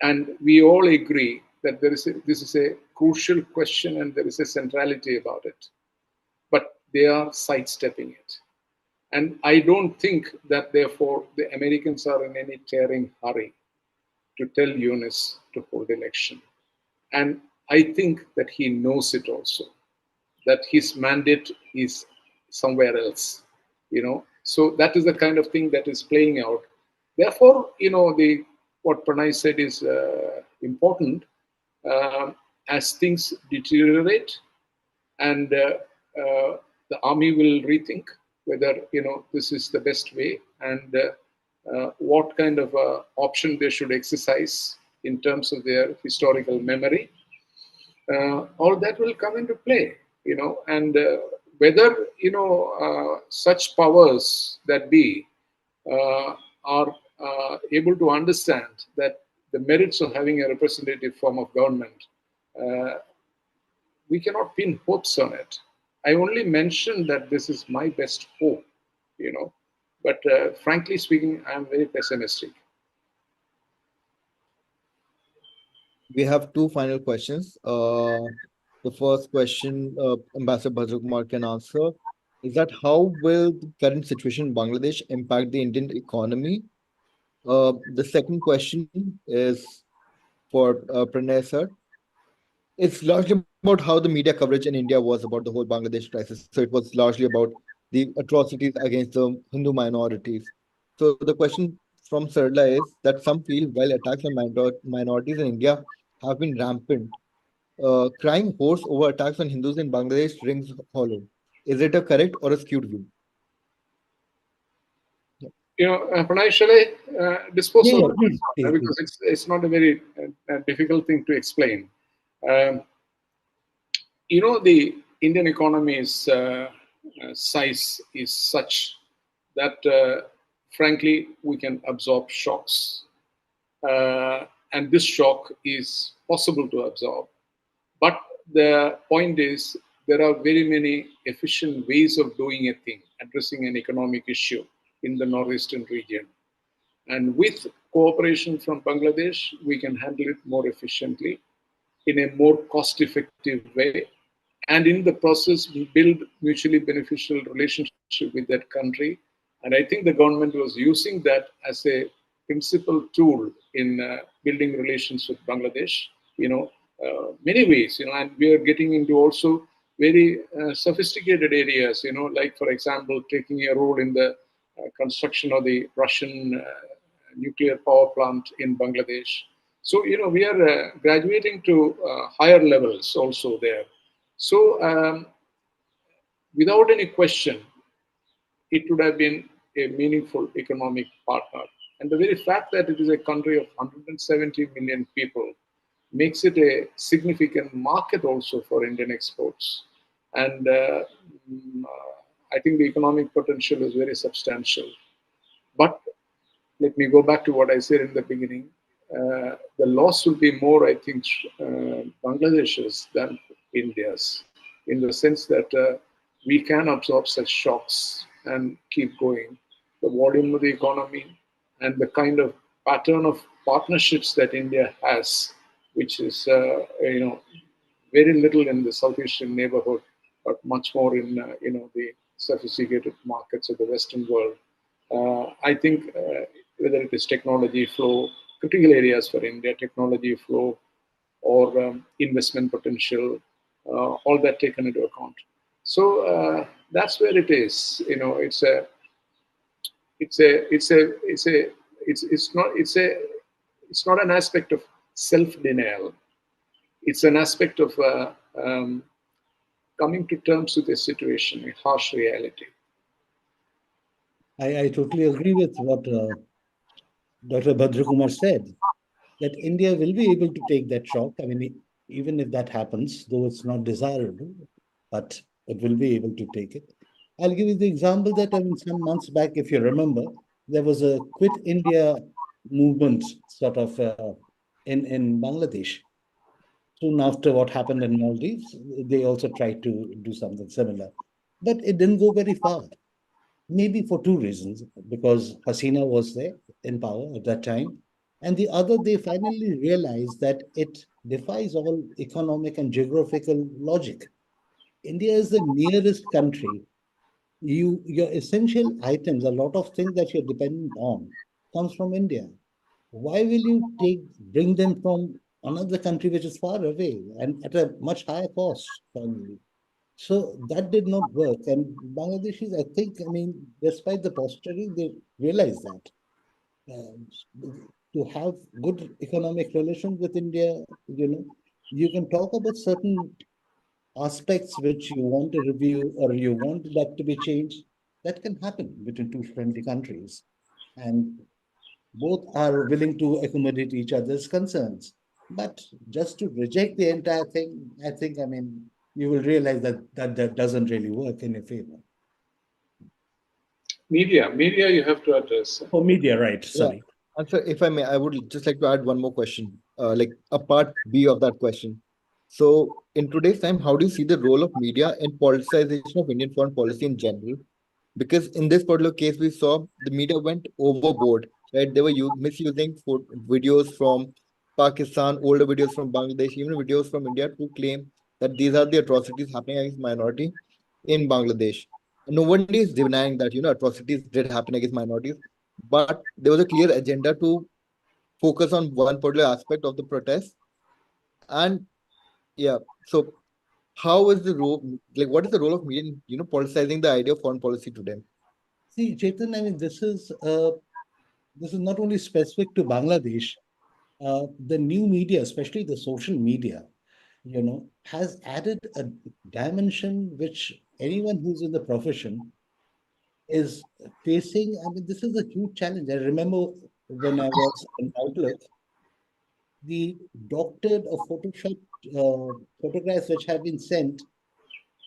And we all agree that this is a crucial question and there is a centrality about it. But they are sidestepping it. And I don't think that, therefore, the Americans are in any tearing hurry to tell Yunus to hold election. And I think that he knows it also, that his mandate is somewhere else, So that is the kind of thing that is playing out. Therefore, what Pranay said is important. As things deteriorate and the army will rethink whether this is the best way and what kind of option they should exercise in terms of their historical memory. All that will come into play, and whether such powers that be are able to understand that the merits of having a representative form of government, we cannot pin hopes on it. I only mentioned that this is my best hope, but frankly speaking, I'm very pessimistic. We have two final questions. The first question, Ambassador Bhadrakumar can answer, is that how will the current situation in Bangladesh impact the Indian economy? The second question is for Pranay sir. It's largely about how the media coverage in India was about the whole Bangladesh crisis. So it was largely about the atrocities against the Hindu minorities. So the question from Sarla is that some feel while attacks on minorities in India have been rampant, crying horse over attacks on Hindus in Bangladesh rings hollow. Is it a correct or a skewed view? Pranay, shall I dispose of it? Please. Because it's not a very difficult thing to explain. The Indian economy's size is such that, frankly, we can absorb shocks. And this shock is possible to absorb. But the point is, there are very many efficient ways of doing a thing, addressing an economic issue in the northeastern region. And with cooperation from Bangladesh, we can handle it more efficiently in a more cost-effective way. And in the process, we build mutually beneficial relationship with that country. And I think the government was using that as a principal tool in building relations with Bangladesh. Many ways. And we are getting into also very sophisticated areas. Like for example, taking a role in the construction of the Russian nuclear power plant in Bangladesh. So we are graduating to higher levels also there. So without any question, it would have been a meaningful economic partner. And the very fact that it is a country of 170 million people makes it a significant market also for Indian exports. And I think the economic potential is very substantial. But let me go back to what I said in the beginning. The loss will be more, I think, Bangladesh's than India's, in the sense that we can absorb such shocks and keep going. The volume of the economy and the kind of pattern of partnerships that India has, which is, very little in the South Asian neighborhood, but much more in, the sophisticated markets of the Western world. I think whether it is technology flow, critical areas for India, technology flow, or investment potential, all that taken into account. So that's where it is. It's not an aspect of self-denial. It's an aspect of coming to terms with a situation, a harsh reality. I totally agree with what Dr. Bhadrakumar said, that India will be able to take that shock. I mean, even if that happens, though it's not desirable, but it will be able to take it. I'll give you the example that, I mean, some months back, if you remember, there was a Quit India movement sort of in Bangladesh. Soon after what happened in Maldives, they also tried to do something similar. But it didn't go very far. Maybe for two reasons, because Hasina was there in power at that time. And the other, they finally realized that it defies all economic and geographical logic. India is the nearest country. Your essential items, a lot of things that you're dependent on, comes from India. Why will you bring them from another country which is far away and at a much higher cost, probably? So that did not work. And Bangladeshis, I think, I mean, despite the posturing, they realize that to have good economic relations with India, you can talk about certain aspects which you want to review or you want that to be changed. That can happen between two friendly countries. And both are willing to accommodate each other's concerns. But just to reject the entire thing, I think, I mean, you will realize that doesn't really work in your favor. Media, you have to address. For media, right? Yeah. Sorry. And sir, if I may, I would just like to add one more question, like a part B of that question. So, in today's time, how do you see the role of media in politicization of Indian foreign policy in general? Because in this particular case, we saw the media went overboard, right? They were misusing videos from Pakistan, older videos from Bangladesh, even videos from India to claim that these are the atrocities happening against minority in Bangladesh. Nobody is denying that, atrocities did happen against minorities, but there was a clear agenda to focus on one particular aspect of the protest. And yeah, so how is the role, like, what is the role of media in, politicizing the idea of foreign policy today? See, Chetan, I mean, this is not only specific to Bangladesh. The new media, especially the social media, has added a dimension which anyone who's in the profession is facing. I mean, this is a huge challenge. I remember when I was in Outlook, the doctored or photoshopped photographs which have been sent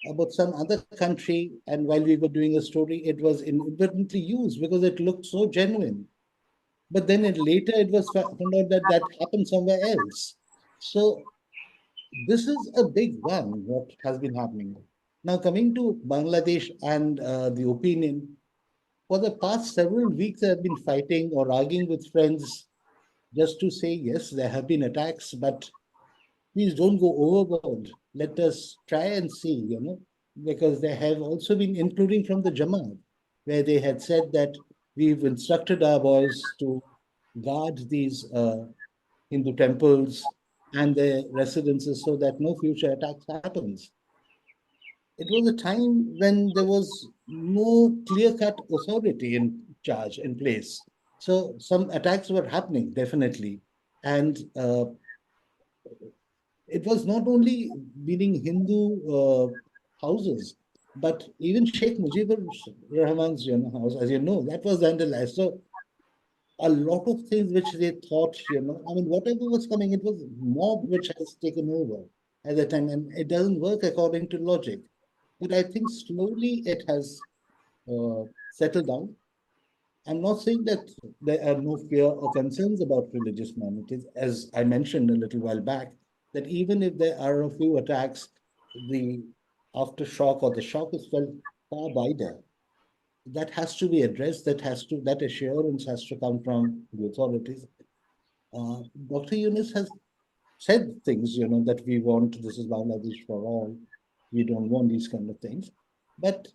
about some other country, and while we were doing a story, it was inadvertently used because it looked so genuine. But then later it was found out that that happened somewhere else. So this is a big one, what has been happening. Now, coming to Bangladesh and the opinion, for the past several weeks, I've been fighting or arguing with friends just to say, yes, there have been attacks, but please don't go overboard. Let us try and see, because there have also been, including from the Jamaat, where they had said that we've instructed our boys to guard these Hindu temples and their residences so that no future attacks happens. It was a time when there was no clear-cut authority in charge, in place. So some attacks were happening, definitely. And it was not only meaning Hindu houses, but even Sheikh Mujibur Rahman's house, as you know, that was vandalized. So a lot of things which they thought, I mean, whatever was coming, it was mob which has taken over at the time, and it doesn't work according to logic. But I think slowly it has settled down. I'm not saying that there are no fear or concerns about religious minorities, as I mentioned a little while back, that even if there are a few attacks, the aftershock or the shock is felt far wider. That has to be addressed. That assurance has to come from the authorities. Dr. Yunus has said things, that we want, this is Bangladesh for all. We don't want these kind of things. But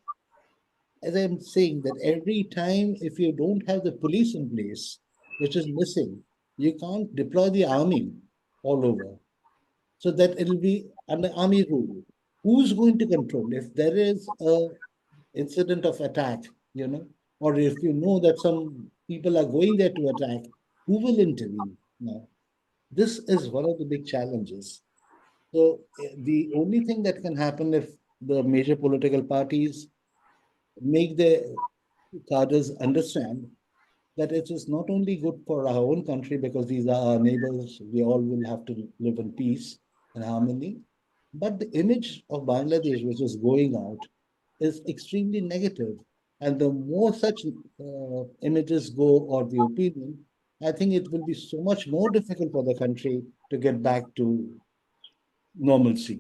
as I'm saying, that every time, if you don't have the police in place, which is missing, you can't deploy the army all over. So that it'll be under army rule. Who's going to control? If there is a incident of attack, or if you know that some people are going there to attack, who will intervene now? This is one of the big challenges. So the only thing that can happen if the major political parties make their cadres understand that it is not only good for our own country because these are our neighbors, we all will have to live in peace and harmony, but the image of Bangladesh, which is going out, is extremely negative. And the more such images go, or the opinion, I think it will be so much more difficult for the country to get back to normalcy.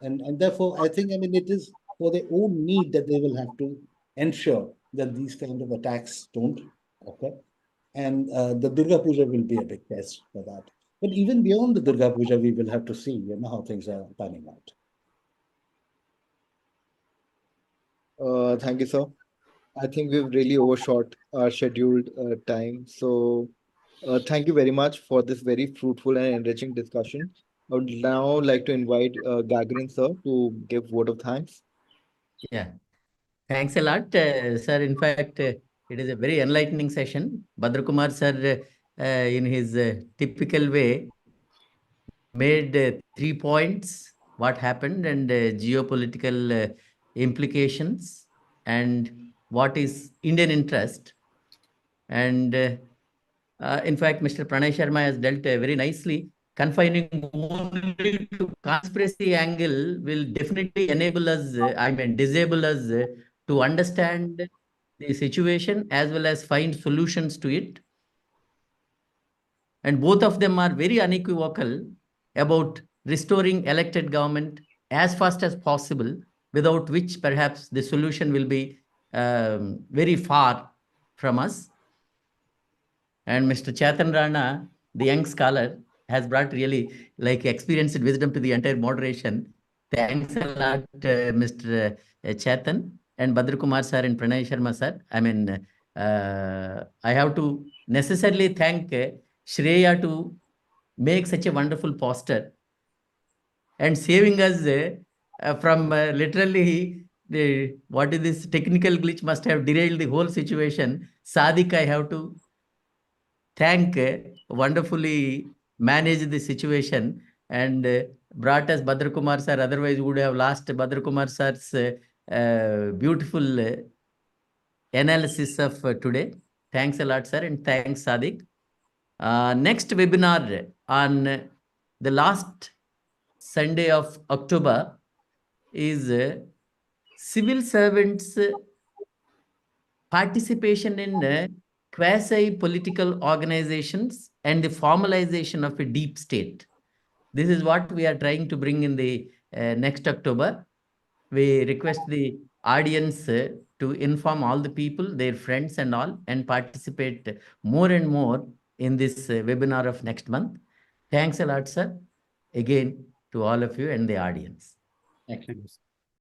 And therefore, I think, it is for their own need that they will have to ensure that these kind of attacks don't occur. And the Durga Puja will be a big test for that. But even beyond the Durga Puja, we will have to see, how things are panning out. Thank you, sir. I think we've really overshot our scheduled time. So thank you very much for this very fruitful and enriching discussion. I would now like to invite Gagarin, sir, to give word of thanks. Yeah. Thanks a lot, sir. In fact, it is a very enlightening session. Bhadrakumar sir, in his typical way, made 3 points, what happened and geopolitical implications and what is Indian interest. And in fact, Mr. Pranay Sharma has dealt very nicely. Confining only to conspiracy angle will definitely enable us, disable us to understand the situation as well as find solutions to it. And both of them are very unequivocal about restoring elected government as fast as possible, without which perhaps the solution will be very far from us. And Mr. Chetan Rana, the young scholar, has brought really experienced wisdom to the entire moderation. Thanks a lot, Mr. Chetan and Bhadrakumar sir and Pranay Sharma sir. I have to necessarily thank Shreya to make such a wonderful poster and saving us from literally what is this technical glitch must have derailed the whole situation. Sadik, I have to thank, wonderfully managed the situation and brought us Bhadrakumar sir. Otherwise, we would have lost Bhadrakumar sir's beautiful analysis of today. Thanks a lot, sir, and thanks, Sadik. Next webinar on the last Sunday of October is civil servants' participation in quasi-political organizations and the formalization of a deep state. This is what we are trying to bring in the next October. We request the audience to inform all the people, their friends and all, and participate more and more in this webinar of next month. Thanks a lot, sir, again to all of you and the audience. Thank you.